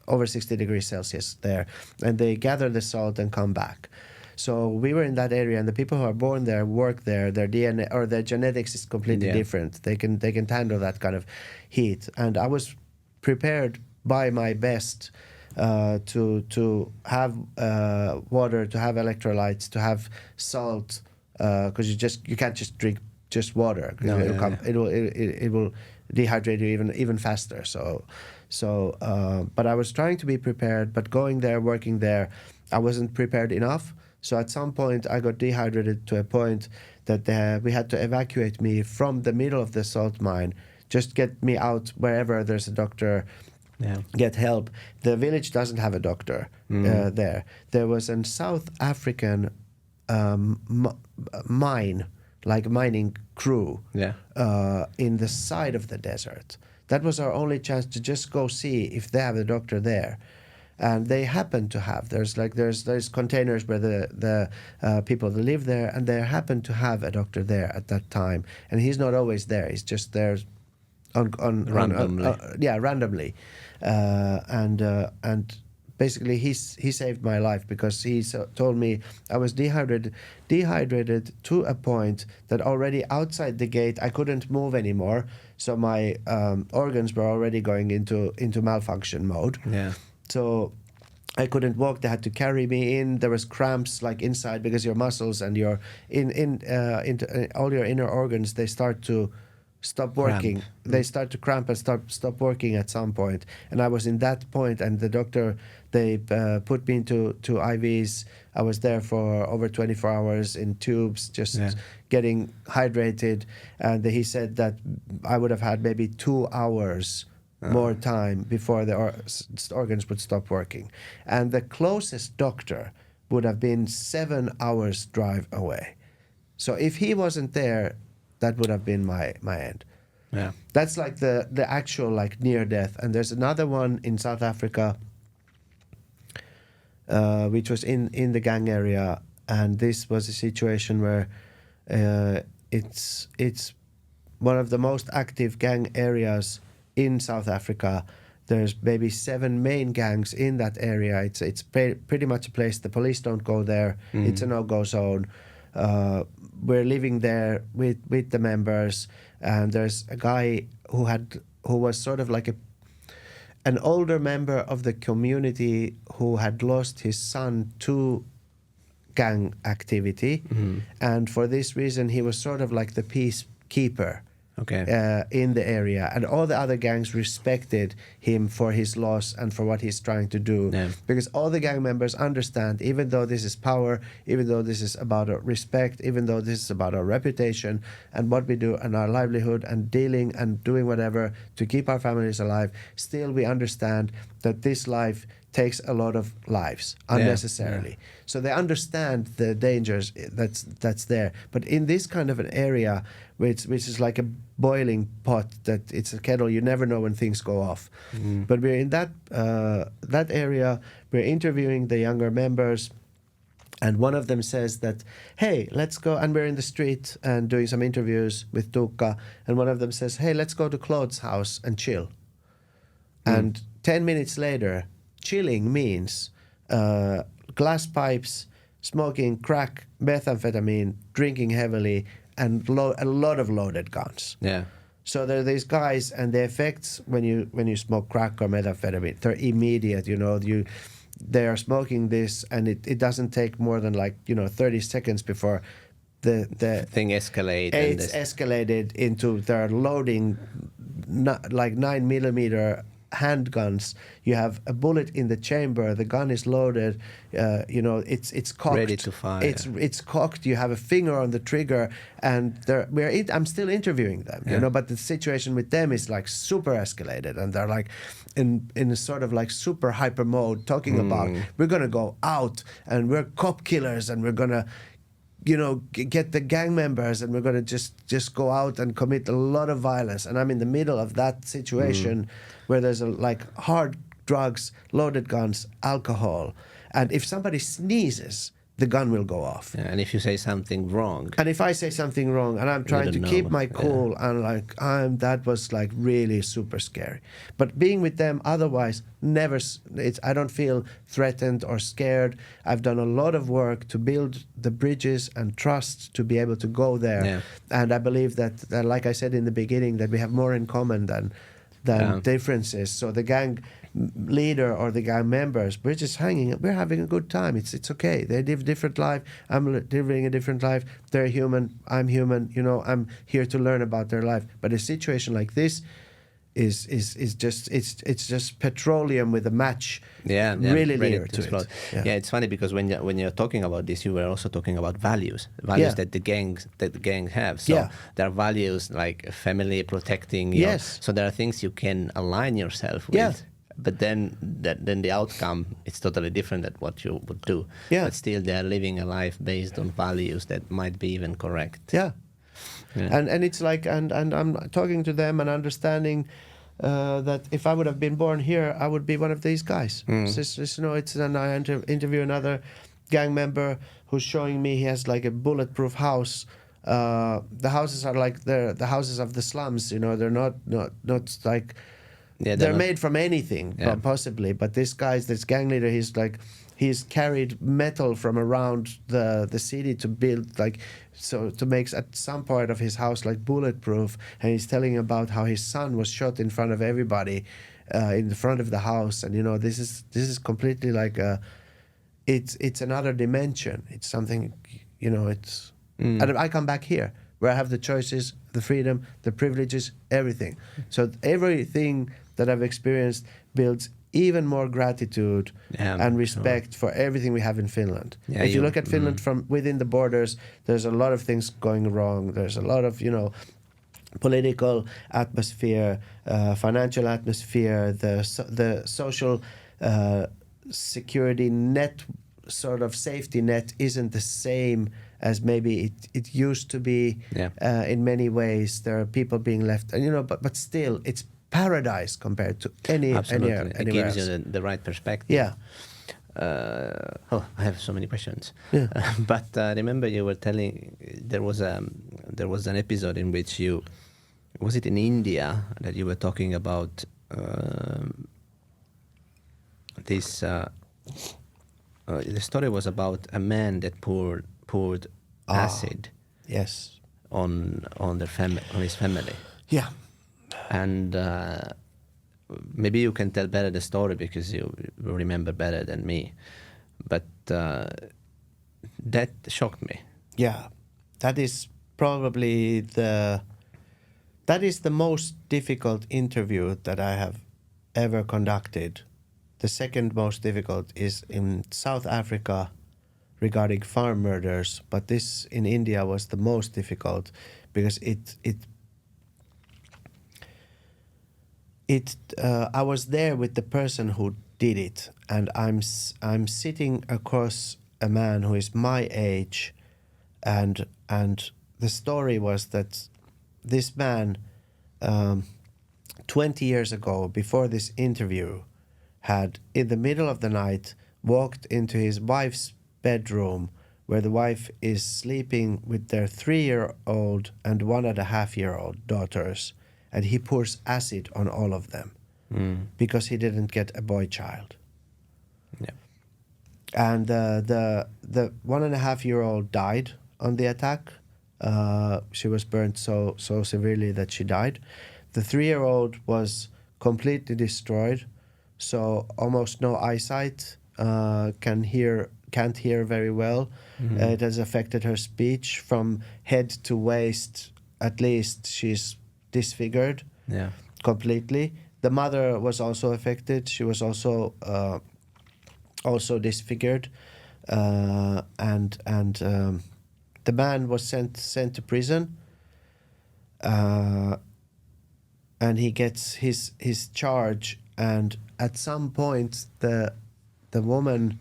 over 60 degrees Celsius there. And they gather the salt and come back. So we were in that area, and the people who are born there work there. Their DNA or their genetics is completely different. They can handle that kind of heat. And I was prepared by my best to have water, to have electrolytes, to have salt, because you can't just drink just water. It will dehydrate you even faster. But I was trying to be prepared. But going there, working there, I wasn't prepared enough. So at some point, I got dehydrated to a point that we had to evacuate me from the middle of the salt mine, just get me out wherever there's a doctor, get help. The village doesn't have a doctor there. There was a South African mine, like mining crew, in the side of the desert. That was our only chance to just go see if they have a doctor there. And they happen to have. There's containers where the people that live there, and they happen to have a doctor there at that time. And he's not always there. He's just there randomly. Randomly. And basically he saved my life, because he told me I was dehydrated to a point that already outside the gate I couldn't move anymore. So my organs were already going into malfunction mode. Yeah. So I couldn't walk. They had to carry me in. There was cramps like inside because your muscles and your all your inner organs, they start to stop working. Cramp. They start to cramp and stop working at some point. And I was in that point, and the doctor, they put me into IVs. I was there for over 24 hours in tubes, just getting hydrated. And he said that I would have had maybe 2 hours more time before the organs would stop working. And the closest doctor would have been 7 hours drive away. So if he wasn't there, that would have been my end. Yeah. That's like the actual like near death. And there's another one in South Africa, which was in the gang area. And this was a situation where it's one of the most active gang areas in South Africa. There's maybe 7 main gangs in that area. It's pretty much a place the police don't go there. It's a no-go zone. We're living there with the members, and there's a guy who was sort of like an older member of the community who had lost his son to gang activity, and for this reason he was sort of like the peacekeeper. In the area, and all the other gangs respected him for his loss and for what he's trying to do, because all the gang members understand, even though this is power, even though this is about our respect, even though this is about our reputation and what we do and our livelihood and dealing and doing whatever to keep our families alive, still we understand that this life takes a lot of lives unnecessarily. So they understand the dangers that's there. But in this kind of an area, which is like a boiling pot, that it's a kettle, you never know when things go off. But we're in that area, we're interviewing the younger members, and one of them says that, hey, let's go, and we're in the street and doing some interviews with Tuukka, and one of them says, hey, let's go to Claude's house and chill. And 10 minutes later, chilling means glass pipes, smoking crack, methamphetamine, drinking heavily, and a lot of loaded guns. Yeah. So there are these guys, and the effects when you smoke crack or methamphetamine, they're immediate. They are smoking this, and it doesn't take more than 30 seconds before the thing escalates. It's escalated into they're loading 9mm handguns. You have a bullet in the chamber. The gun is loaded. It's cocked. Ready to fire. It's cocked. You have a finger on the trigger, and I'm still interviewing them. But the situation with them is like super escalated, and they're like in a sort of like super hyper mode, talking about we're gonna go out and we're cop killers and we're gonna get the gang members and we're going to just go out and commit a lot of violence. And I'm in the middle of that situation where there's hard drugs, loaded guns, alcohol. And if somebody sneezes, the gun will go off. Yeah, and if you say something wrong. And if I say something wrong, and I'm trying to keep my cool, and that was really super scary. But being with them, otherwise, I don't feel threatened or scared. I've done a lot of work to build the bridges and trust to be able to go there. Yeah. And I believe that, like I said in the beginning, that we have more in common than differences. So the gang leader or the gang members, we're just we're having a good time. It's okay. They live different life. I'm living a different life. They're human. I'm human. I'm here to learn about their life. But a situation like this is just petroleum with a match. Really near to it. Yeah, it's funny because when you're talking about this, you were also talking about values that the gang have. So there are values like family, protecting. So there are things you can align yourself with. Yeah. But then the outcome is totally different than what you would do. Yeah. But still, they are living a life based on values that might be even correct. Yeah. And it's like, and I'm talking to them and understanding that if I would have been born here, I would be one of these guys. And I interview another gang member who's showing me he has a bulletproof house. The houses are the houses of the slums. They're not like. Yeah, they're made from anything, possibly. But this gang leader, he's carried metal from around the city to build to make at some part of his house bulletproof. And he's telling about how his son was shot in front of everybody, in the front of the house, and this is completely like it's another dimension. It's something, it's and I come back here where I have the choices, the freedom, the privileges, everything. So everything that I've experienced builds even more gratitude and respect for everything we have in Finland. Yeah, if you look at Finland from within the borders, there's a lot of things going wrong. There's a lot of, political atmosphere, financial atmosphere, the social security net, sort of safety net, isn't the same as maybe it used to be. In many ways, there are people being left, and but still, it's paradise compared to anywhere it gives else. you the right perspective. Yeah. I have so many questions. Yeah. But remember, you were telling there was an episode in which was it in India that you were talking about this. The story was about a man that poured acid. Yes. On his family. Yeah. And maybe you can tell better the story because you remember better than me. But that shocked me. Yeah. That is probably the most difficult interview that I have ever conducted. The second most difficult is in South Africa regarding farm murders, but this in India was the most difficult because I was there with the person who did it, and I'm sitting across a man who is my age, and the story was that this man 20 years ago, before this interview, had in the middle of the night walked into his wife's bedroom where the wife is sleeping with their 3-year-old and 1.5-year-old daughters, and he pours acid on all of them because he didn't get a boy child. Yeah. And the 1.5-year-old died on the attack. She was burnt so severely that she died. The 3-year-old was completely destroyed, so almost no eyesight, can't hear very well. It has affected her speech from head to waist. At least she's disfigured completely. The mother was also affected. She was also disfigured, and the man was sent to prison, and he gets his charge. And at some point, the woman,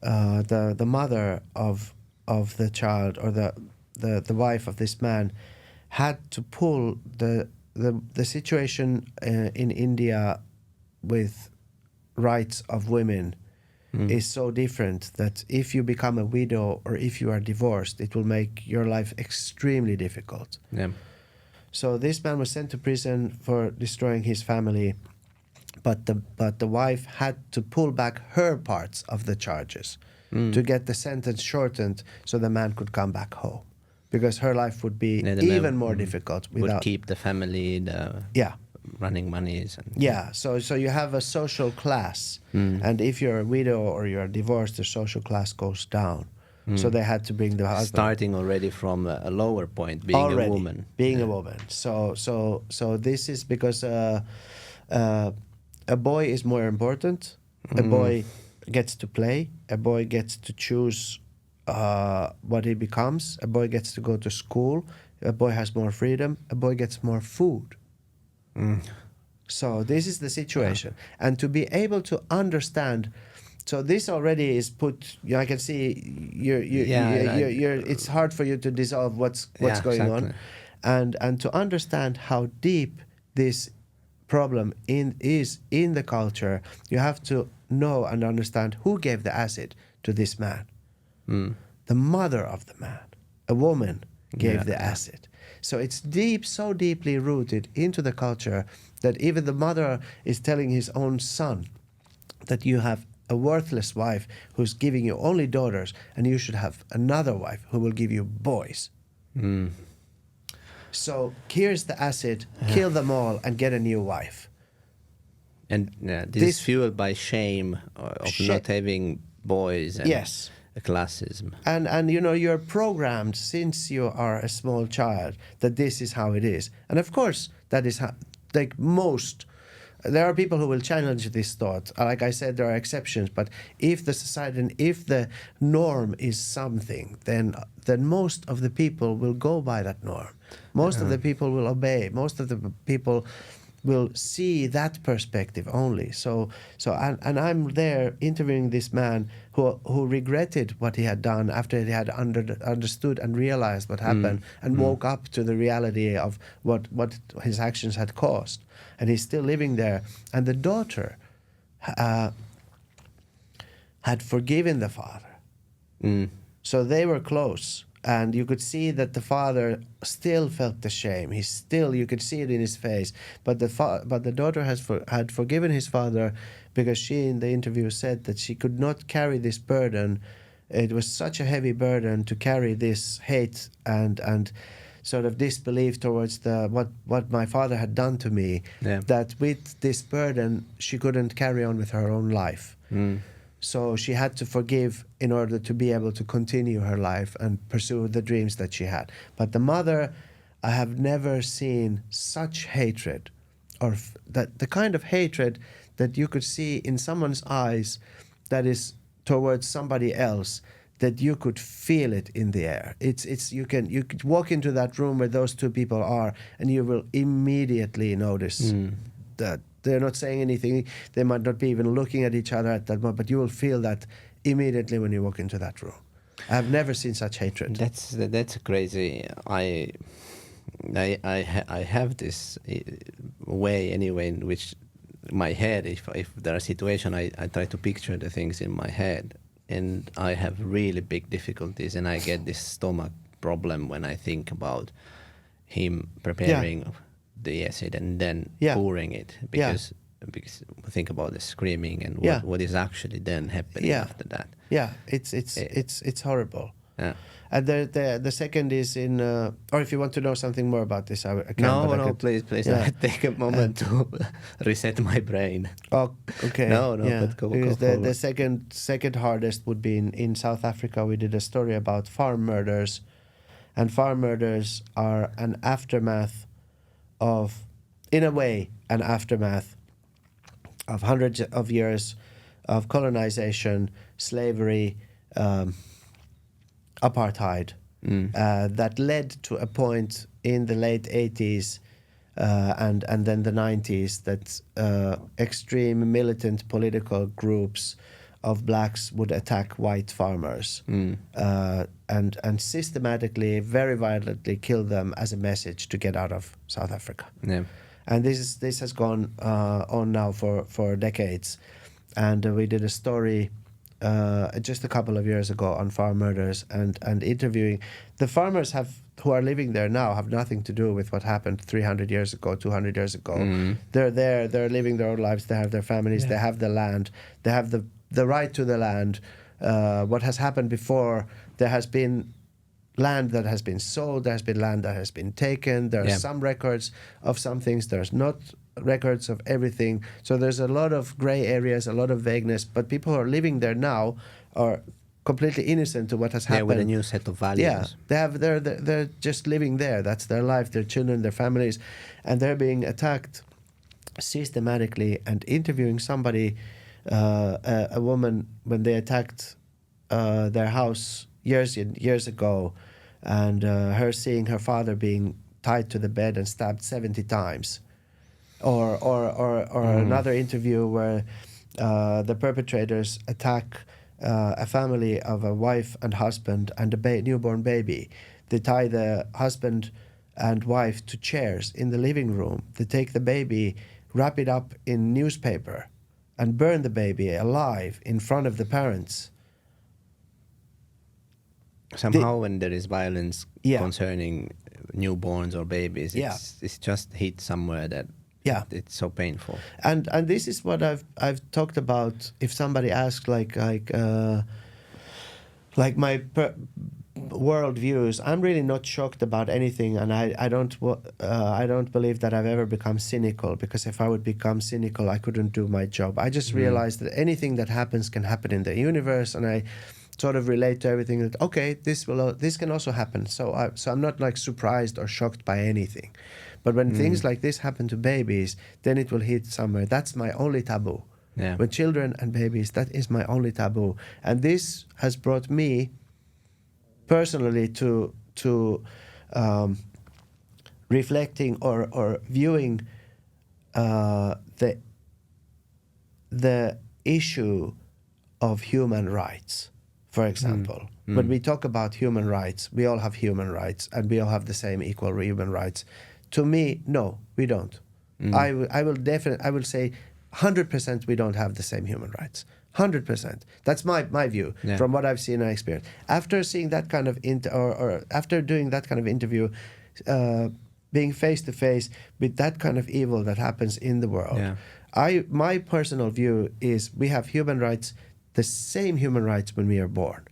the mother of the child, or the wife of this man, had to pull the situation in India with rights of women is so different that if you become a widow or if you are divorced, it will make your life extremely difficult. Yeah. So this man was sent to prison for destroying his family, but the wife had to pull back her parts of the charges to get the sentence shortened so the man could come back home, because her life would be even more difficult without... Would keep the family, running monies. So you have a social class, and if you're a widow or you're divorced, the social class goes down. So they had to bring the husband. Starting already from a lower point, being a woman. Being a woman. So this is because a boy is more important. A boy gets to play. A boy gets to choose what he becomes. A boy gets to go to school. A boy has more freedom. A boy gets more food. So this is the situation. And to be able to understand... So this already is put. I can see it's hard for you to dissolve what's going on, and to understand how deep this problem is in the culture. You have to know and understand who gave the acid to this man. The mother of the man, a woman, gave the acid. So it's so deeply rooted into the culture that even the mother is telling his own son that you have a worthless wife who's giving you only daughters, and you should have another wife who will give you boys. So here's the acid, kill them all and get a new wife. And this is fueled by shame of not having boys and yes. classism. And you know, you're programmed since you are a small child that this is how it is. And of course, that is how, like most, there are people who will challenge this thought. Like I said, there are exceptions, but if the society and if the norm is something, then most of the people will go by that norm. Most of the people will obey. Most of the people will see that perspective only. So and I'm there interviewing this man who regretted what he had done after he had understood and realized what happened and woke up to the reality of what his actions had caused. And he's still living there. And the daughter had forgiven the father. So they were close. And you could see that the father still felt the shame. You could see it in his face. But the daughter had forgiven his father because she, in the interview, said that she could not carry this burden. It was such a heavy burden to carry this hate and sort of disbelief towards what my father had done to me, that with this burden she couldn't carry on with her own life. So she had to forgive in order to be able to continue her life and pursue the dreams that she had. But the mother, I have never seen such hatred, or that the kind of hatred that you could see in someone's eyes that is towards somebody else, that you could feel it in the air. You could walk into that room where those two people are, and you will immediately notice that they're not saying anything. They might not be even looking at each other at that moment, but you will feel that immediately when you walk into that room. I've never seen such hatred. That's crazy. I have this way anyway in which my head, if there are situations, I try to picture the things in my head, and I have really big difficulties, and I get this stomach problem when I think about him preparing the acid and then pouring it, because think about the screaming and what is actually then happening after that. Yeah, it's horrible. Yeah. And the second is in, or if you want to know something more about this, I can. No, please. Yeah. Take a moment to reset my brain. Oh, okay. No, yeah. but go the second hardest would be in South Africa. We did a story about farm murders, and farm murders are an aftermath of, in a way, an aftermath of hundreds of years of colonization, slavery, apartheid, that led to a point in the late 80s and then the 90s that extreme militant political groups of blacks would attack white farmers and systematically, very violently kill them as a message to get out of South Africa. Yeah. And this has gone on now for decades. And we did a story just a couple of years ago on farm murders and interviewing the farmers who are living there now have nothing to do with what happened 300 years ago, 200 years ago. They're there, they're living their own lives, they have their families, they have the land, they have the right to the land. What has happened before, there has been land that has been sold, there has been land that has been taken, there are some records of some things, there's not records of everything. So there's a lot of gray areas, a lot of vagueness, but people who are living there now are completely innocent to what has happened. With a new set of values. Yeah, they're just living there. That's their life, their children, their families, and they're being attacked systematically. And interviewing somebody, a woman, when they attacked their house years ago, and her seeing her father being tied to the bed and stabbed 70 times. Or another interview where the perpetrators attack a family of a wife and husband and a newborn baby. They tie the husband and wife to chairs in the living room. They take the baby, wrap it up in newspaper, and burn the baby alive in front of the parents. Somehow when there is violence concerning newborns or babies, it's just hit somewhere that it's so painful. And this is what I've talked about. If somebody asks, like worldviews, I'm really not shocked about anything, and I don't believe that I've ever become cynical, because if I would become cynical, I couldn't do my job. I just realized that anything that happens can happen in the universe, and I sort of relate to everything that, okay, this can also happen. So I'm not like surprised or shocked by anything. But when things like this happen to babies, then it will hit somewhere. That's my only taboo. Yeah. With children and babies, that is my only taboo. And this has brought me personally to reflecting or viewing the issue of human rights. For example, when we talk about human rights, we all have human rights and we all have the same equal human rights. To me, no, we don't. I will say 100% we don't have the same human rights. 100%. That's my view from what I've seen and experienced. After seeing that kind of or after doing that kind of interview, being face to face with that kind of evil that happens in the world, my personal view is we have human rights, the same human rights when we are born.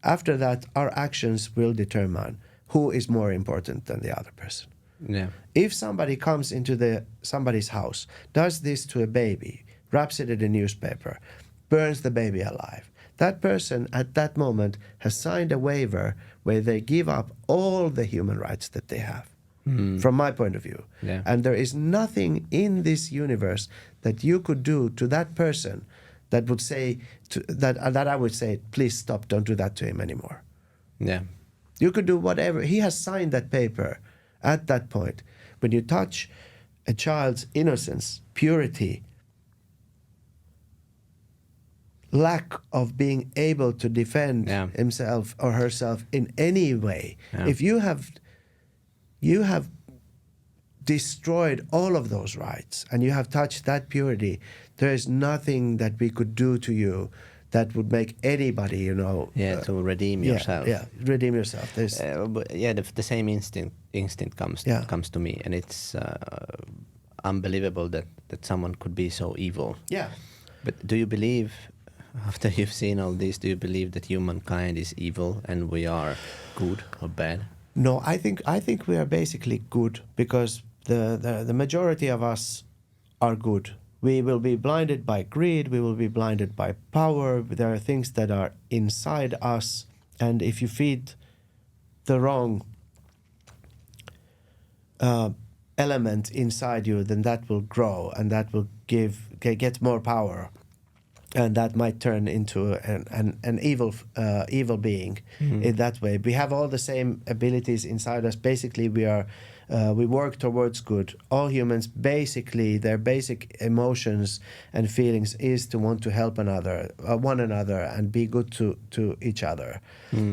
After that, our actions will determine who is more important than the other person. Yeah. If somebody comes into somebody's house, does this to a baby, wraps it in a newspaper, burns the baby alive, that person at that moment has signed a waiver where they give up all the human rights that they have, from my point of view. Yeah. And there is nothing in this universe that you could do to that person that would say that I would say, please stop, don't do that to him anymore. Yeah. You could do whatever. He has signed that paper at that point. When you touch a child's innocence, purity, lack of being able to defend himself or herself in any way, if you have destroyed all of those rights and you have touched that purity, there is nothing that we could do to you that would make anybody, to redeem yourself. Yeah, redeem yourself. The same instinct comes to me, and it's unbelievable that someone could be so evil. Yeah. But do you believe, after you've seen all this, do you believe that humankind is evil and we are good or bad? No, I think we are basically good, because the majority of us are good. We will be blinded by greed, we will be blinded by power. There are things that are inside us, and if you feed the wrong element inside you, then that will grow and that will get more power, and that might turn into an evil being in that way. We have all the same abilities inside us. Basically, we work towards good. All humans, basically, their basic emotions and feelings is to want to help one another, and be good to each other.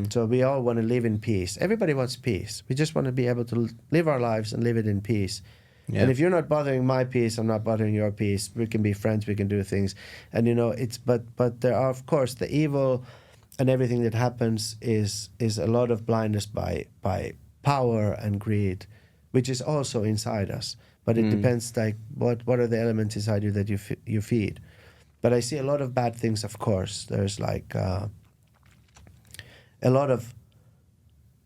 So we all want to live in peace. Everybody wants peace. We just want to be able to live our lives and live it in peace. Yeah. And if you're not bothering my peace, I'm not bothering your peace. We can be friends. We can do things, and but there are, of course, the evil, and everything that happens is a lot of blindness by power and greed, which is also inside us. But it depends, like what are the elements inside you that you feed. But I see a lot of bad things. Of course, there's like a lot of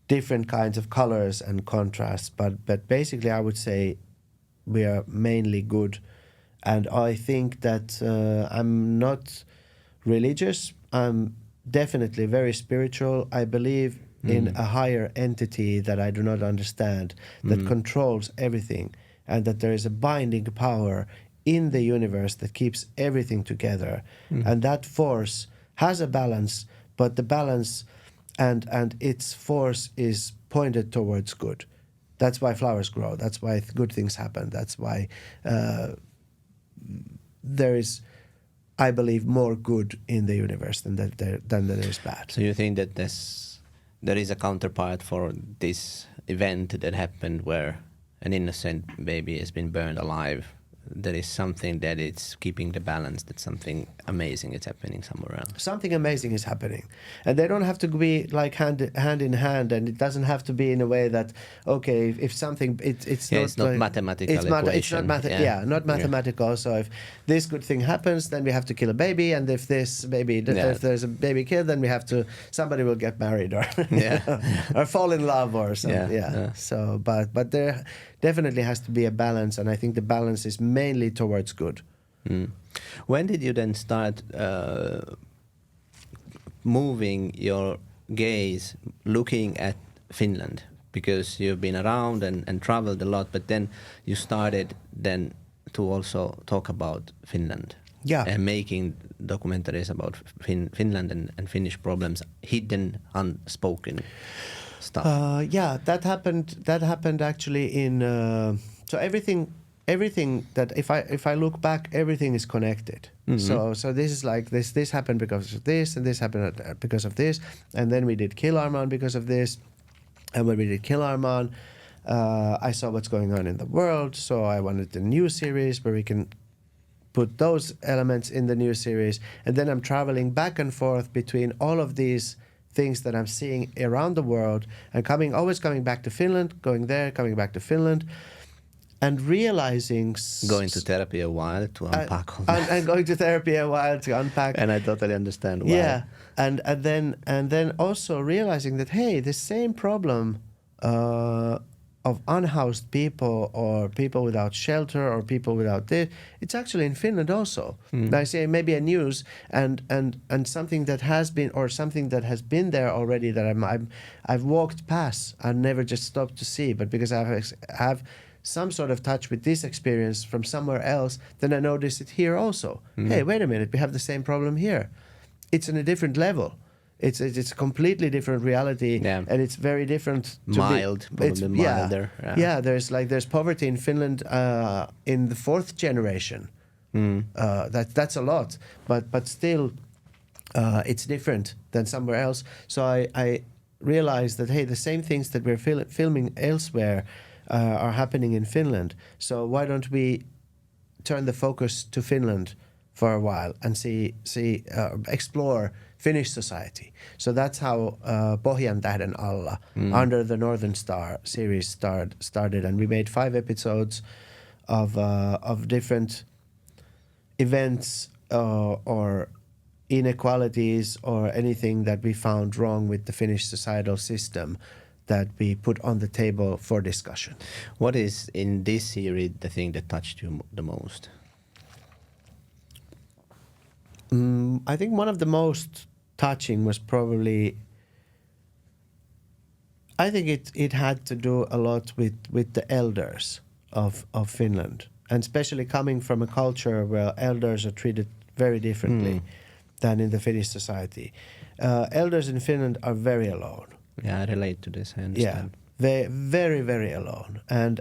different kinds of colors and contrasts. But basically, I would say we are mainly good. And I think that I'm not religious. I'm definitely very spiritual. I believe in a higher entity that I do not understand, that controls everything, and that there is a binding power in the universe that keeps everything together. And that force has a balance, but the balance and its force is pointed towards good. That's why flowers grow. That's why good things happen. That's why there is, I believe, more good in the universe than there is bad. So you think that there is a counterpart for this event that happened, where an innocent baby has been burned alive, there is something that it's keeping the balance, that something amazing is happening somewhere else. Something amazing is happening, and they don't have to be like hand in hand, and it doesn't have to be in a way that if something it's it's not like, mathematical it's not equation. not mathematical. So if this good thing happens, then we have to kill a baby, and if this baby if there's a baby kid, then we have to somebody will get married or or fall in love or something. So but there definitely has to be a balance, and I think the balance is mainly towards good. When did you then start moving your gaze, looking at Finland? Because you've been around and traveled a lot, but then you started then to also talk about Finland. And making documentaries about Finland and Finnish problems, hidden, unspoken stuff. That happened actually in so everything that if I look back, everything is connected. So this is like this happened because of this, and this happened because of this, and then we did kill Arman because of this, and when we did kill Arman, I saw what's going on in the world, so I wanted a new series where we can put those elements in the new series, and then I'm traveling back and forth between all of these things that I'm seeing around the world, and always coming back to Finland, going there, coming back to Finland, and realizing going to therapy a while to unpack all that. And going to therapy a while to unpack. And I totally understand why. Yeah, and then also realizing that hey, the same problem of unhoused people or people without shelter or people without this, it's actually in Finland also. I say maybe a news and something that has been or something that has been there already that I've walked past and never just stopped to see, but because I have some sort of touch with this experience from somewhere else, then I notice it here also. Hey, wait a minute, we have the same problem here. It's on a different level. It's a completely different reality, and it's very different. Probably milder. There's poverty in Finland in the fourth generation. That's a lot, but still, it's different than somewhere else. So I realized that hey, the same things that we're filming elsewhere are happening in Finland. So why don't we turn the focus to Finland for a while and explore Finnish society? So that's how Pohjan tähden alla, Under the Northern Star series started, and we made 5 episodes of different events or inequalities or anything that we found wrong with the Finnish societal system that we put on the table for discussion. What is in this series the thing that touched you the most? I think one of the most touching was probably, I think it had to do a lot with the elders of Finland, and especially coming from a culture where elders are treated very differently than in the Finnish society. Elders in Finland are very alone. Yeah, I relate to this, I understand. Yeah, very, very alone. And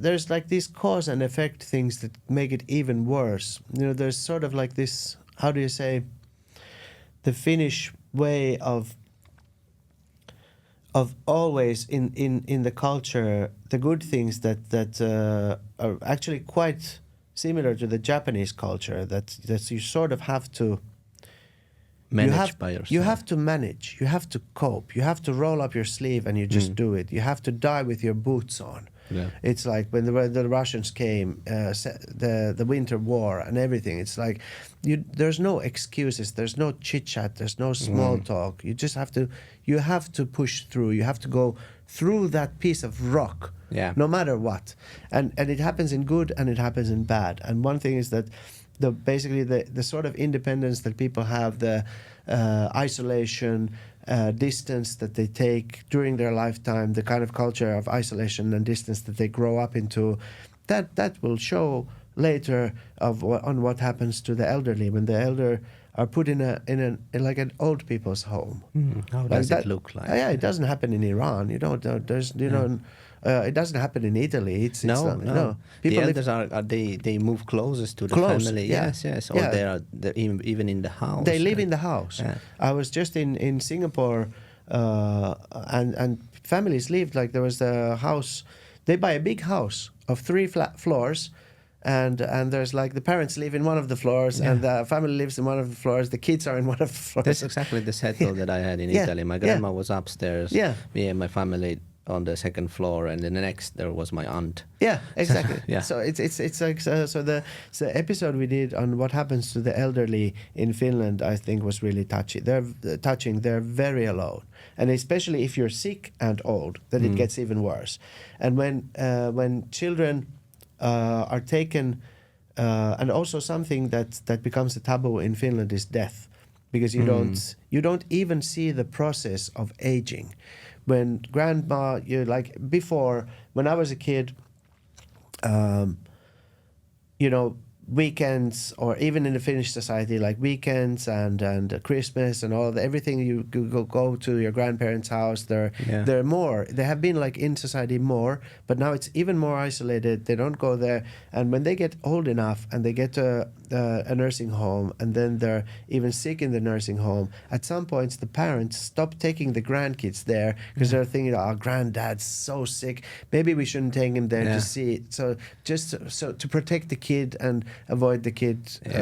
there's like these cause and effect things that make it even worse. You know, there's sort of like this, how do you say, the Finnish way of always in the culture, the good things that are actually quite similar to the Japanese culture, that you sort of have to manage by yourself. You have to manage. You have to cope. You have to roll up your sleeve and you just do it. You have to die with your boots on. Yeah. It's like when the Russians came, the Winter War and everything. It's like there's no excuses. There's no chit chat. There's no small talk. You just have to. You have to push through. You have to go through that piece of rock. Yeah. No matter what, and it happens in good and it happens in bad. And one thing is that basically the sort of independence that people have, the isolation, distance that they take during their lifetime, the kind of culture of isolation and distance that they grow up into, that will show later on what happens to the elderly when the elder are put in like an old people's home. How does it look like? Yeah, it doesn't happen in Iran. It doesn't happen in Italy. No. People the elders they move closest to the family. Yeah. Yes. Or they're even in the house. They live in the house. Yeah. I was just in Singapore, and families lived like there was the house They buy a big house of 3 flat floors, and there's like the parents live in one of the floors, and the family lives in one of the floors. The kids are in one of the floors. That's exactly the setup that I had in Italy. My grandma was upstairs. Me and my family on the second floor, and then the next there was my aunt. Yeah, exactly. Yeah. So it's like so the episode we did on what happens to the elderly in Finland, I think, was really touching. They're very alone, and especially if you're sick and old, then it gets even worse. And when children are taken, and also something that becomes a taboo in Finland is death, because you don't even see the process of aging. When grandma, before, when I was a kid, weekends, or even in the Finnish society, like weekends and Christmas and everything, you go to your grandparents' house. They're more. They have been like in society more, but now it's even more isolated. They don't go there, and when they get old enough and they get to a nursing home, and then they're even sick in the nursing home, at some points the parents stop taking the grandkids there because they're thinking, "Oh, granddad's so sick. Maybe we shouldn't take him there to see it." So just to protect the kid and avoid the kid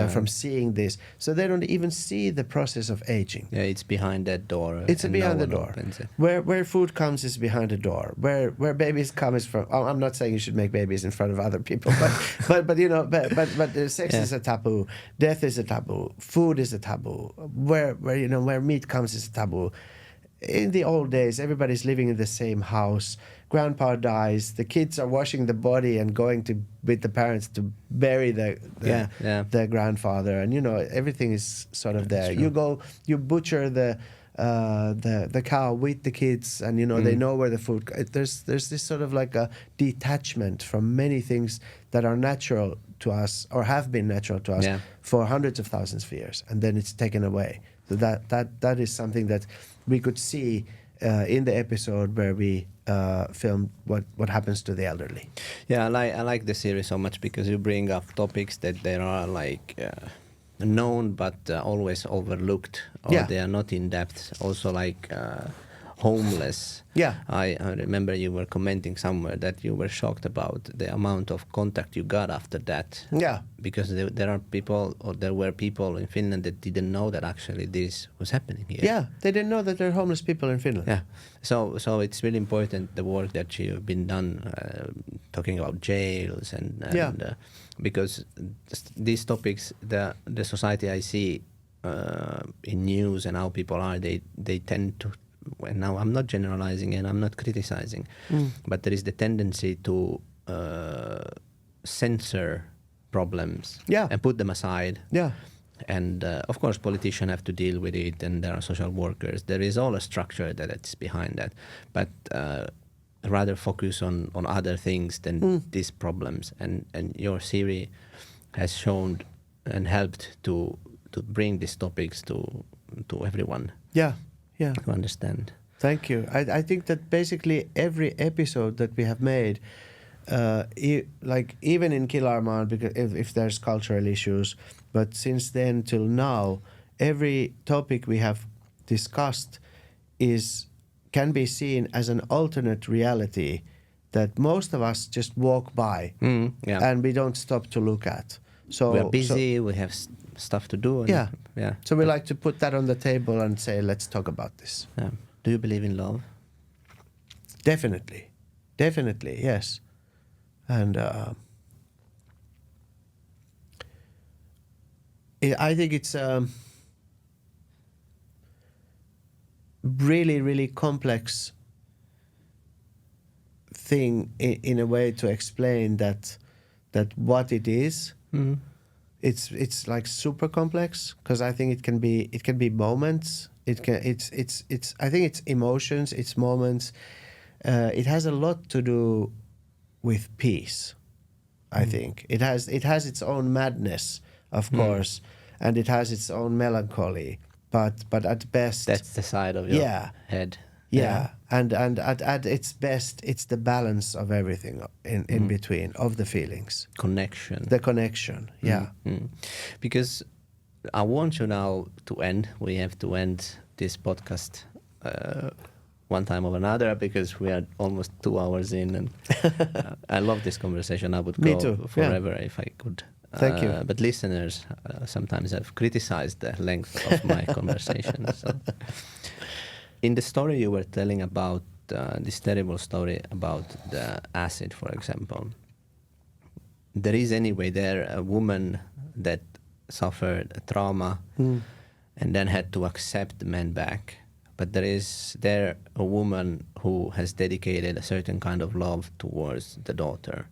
from seeing this, so they don't even see the process of aging. Yeah, it's behind that door. It's behind the door. Where food comes is behind the door. Where babies come is from. I'm not saying you should make babies in front of other people, but sex is a taboo. Death is a taboo. Food is a taboo. Where meat comes is a taboo. In the old days, everybody's living in the same house. Grandpa dies. The kids are washing the body and going with the parents to bury the grandfather, and everything is sort of there. You butcher the cow with the kids, and they know where the food. There's this sort of like a detachment from many things that are natural to us, or have been natural to us for hundreds of thousands of years, and then it's taken away. So that is something that we could see in the episode where we filmed what happens to the elderly. Yeah, I like the series so much because you bring up topics that they are like known but always overlooked, or they are not in depth. Also like homeless. Yeah. I remember you were commenting somewhere that you were shocked about the amount of contact you got after that. Yeah. Because there were people in Finland that didn't know that actually this was happening here. Yeah, they didn't know that there are homeless people in Finland. Yeah. So it's really important, the work that you've been done, talking about jails and because these topics, the society I see in news and how people are, they tend to. And now I'm not generalizing and I'm not criticizing, but there is the tendency to censor problems and put them aside. Yeah. And of course, politicians have to deal with it, and there are social workers. There is all a structure that's behind that, but rather focus on other things than these problems. And your series has shown and helped to bring these topics to everyone. Yeah. Yeah. To understand. Thank you. I think that basically every episode that we have made, even in Kill Arman, because if there's cultural issues, but since then till now, every topic we have discussed can be seen as an alternate reality that most of us just walk by and we don't stop to look at. So we are busy. We have stuff to do. And So we like to put that on the table and say, let's talk about this. Yeah. Do you believe in love? Definitely, yes. And I think it's a really, really complex thing in a way to explain that what it is. Mm-hmm. It's like super complex, because I think it can be moments. I think it's emotions, it's moments. It has a lot to do with peace. I think it has its own madness, of course, and it has its own melancholy. But at best, that's the side of your head. Yeah. And at its best, it's the balance of everything in between, of the feelings. The connection, yeah. Because I want you now to end. We have to end this podcast one time or another, because we are almost 2 hours in, and I love this conversation. I would Me go too, forever if I could. Thank you. But listeners sometimes have criticized the length of my conversation. So, in the story you were telling about this terrible story about the acid, for example, there is anyway there a woman that suffered a trauma and then had to accept the man back. But there is there a woman who has dedicated a certain kind of love towards the daughter.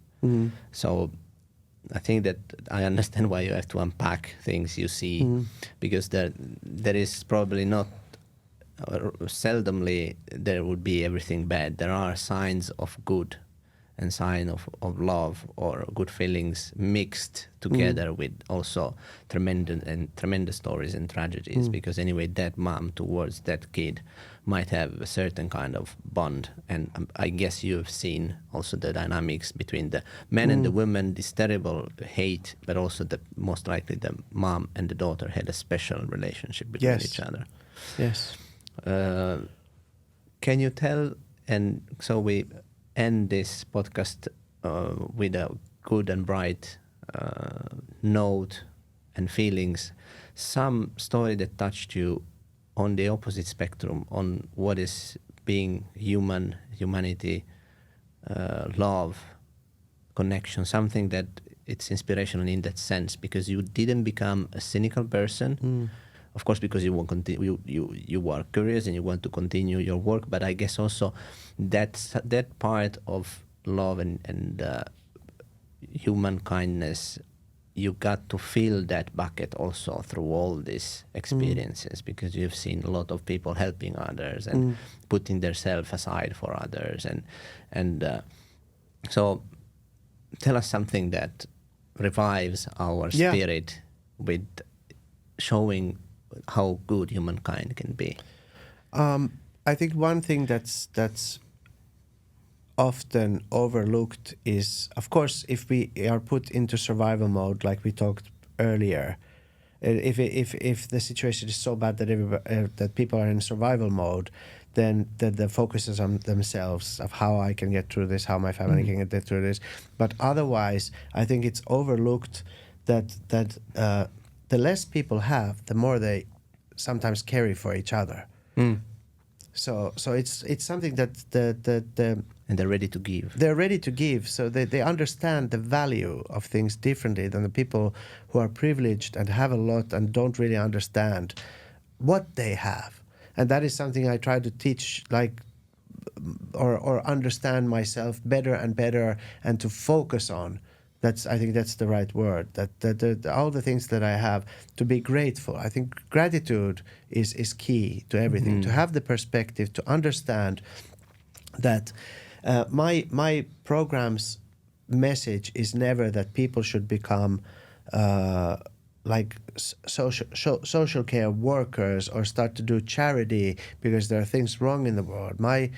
So I think that I understand why you have to unpack things you see, because there is probably not, seldomly there would be everything bad. There are signs of good and sign of love or good feelings mixed together with also tremendous stories and tragedies, because anyway that mom towards that kid might have a certain kind of bond, and I guess you have seen also the dynamics between the men and the women, this terrible hate, but also the most likely the mom and the daughter had a special relationship between each other. Yes. Can you tell, and so we end this podcast with a good and bright note and feelings, some story that touched you on the opposite spectrum, on what is being humanity, love, connection, something that it's inspirational in that sense, because you didn't become a cynical person. Of course, because you want you are curious and you want to continue your work, but I guess also that part of love and human kindness, you got to fill that bucket also through all these experiences, because you've seen a lot of people helping others and putting themselves aside for others, and so tell us something that revives our spirit with showing how good humankind can be. I think one thing that's often overlooked is, of course, if we are put into survival mode, like we talked earlier, if the situation is so bad that that people are in survival mode, then the focus is on themselves, of how I can get through this, how my family can get through this. But otherwise, I think it's overlooked that the less people have, the more they sometimes carry for each other. So it's something that and they're ready to give. They're ready to give, so they understand the value of things differently than the people who are privileged and have a lot and don't really understand what they have. And that is something I try to teach, like, or understand myself better and better, and to focus on. I think that's the right word. That all the things that I have, to be grateful. I think gratitude is key to everything. To have the perspective, to understand that my program's message is never that people should become like social care workers or start to do charity because there are things wrong in the world. My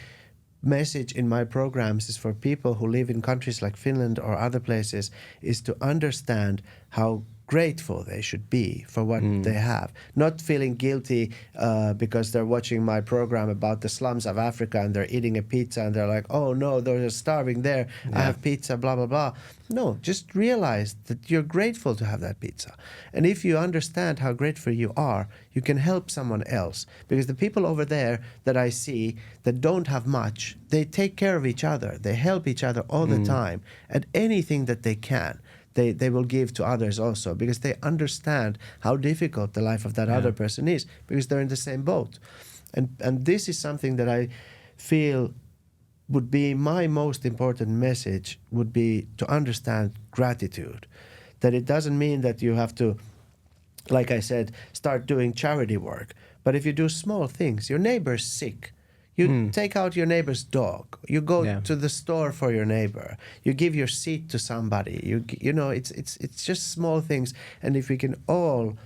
message in my programs is for people who live in countries like Finland or other places, is to understand how grateful they should be for what they have, not feeling guilty because they're watching my program about the slums of Africa and they're eating a pizza and they're like, oh no, they're starving there, I have pizza, blah blah blah. No, just realize that you're grateful to have that pizza, and if you understand how grateful you are, you can help someone else, because the people over there that I see that don't have much, they take care of each other, they help each other all the time, and anything that they can, they will give to others also, because they understand how difficult the life of that other person is, because they're in the same boat. And this is something that I feel would be my most important message, would be to understand gratitude. That it doesn't mean that you have to, like I said, start doing charity work. But if you do small things, your neighbor's sick, you take out your neighbor's dog. You go to the store for your neighbor. You give your seat to somebody. You know, it's just small things. And if we can all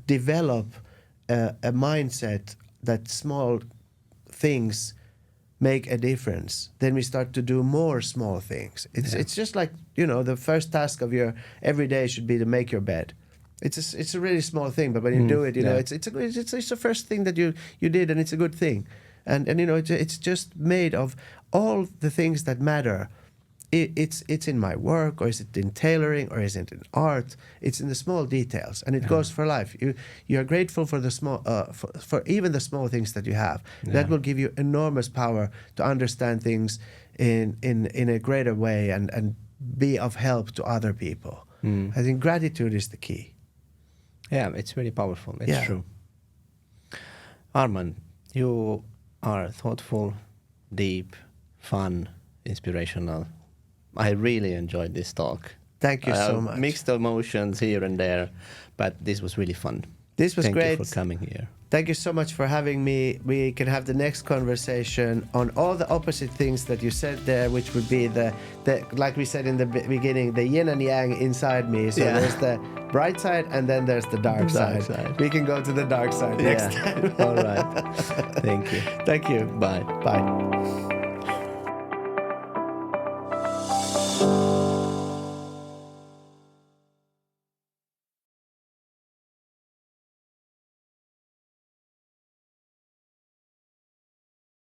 develop a mindset that small things make a difference, then we start to do more small things. It's just like, you know, the first task of your every day should be to make your bed. It's a really small thing, but when you do it, you know, it's the first thing that you did, and it's a good thing. and it's just made of all the things that matter. It's in my work, or is it in tailoring, or is it in art? It's in the small details, and it goes for life. You are grateful for the small, for even the small things that you have. That will give you enormous power to understand things in a greater way and be of help to other people. I think gratitude is the key. Yeah, it's really powerful. It's true. Arman, you are thoughtful, deep, fun, inspirational. I really enjoyed this talk. Thank you so much. Mixed emotions here and there, but this was really fun. This was great. Thank you for coming here. Thank you so much for having me. We can have the next conversation on all the opposite things that you said there, which would be the like we said in the beginning, the yin and yang inside me. So there's the bright side and then there's the dark side. We can go to the dark side next time. All right. Thank you. Thank you. Bye. Bye.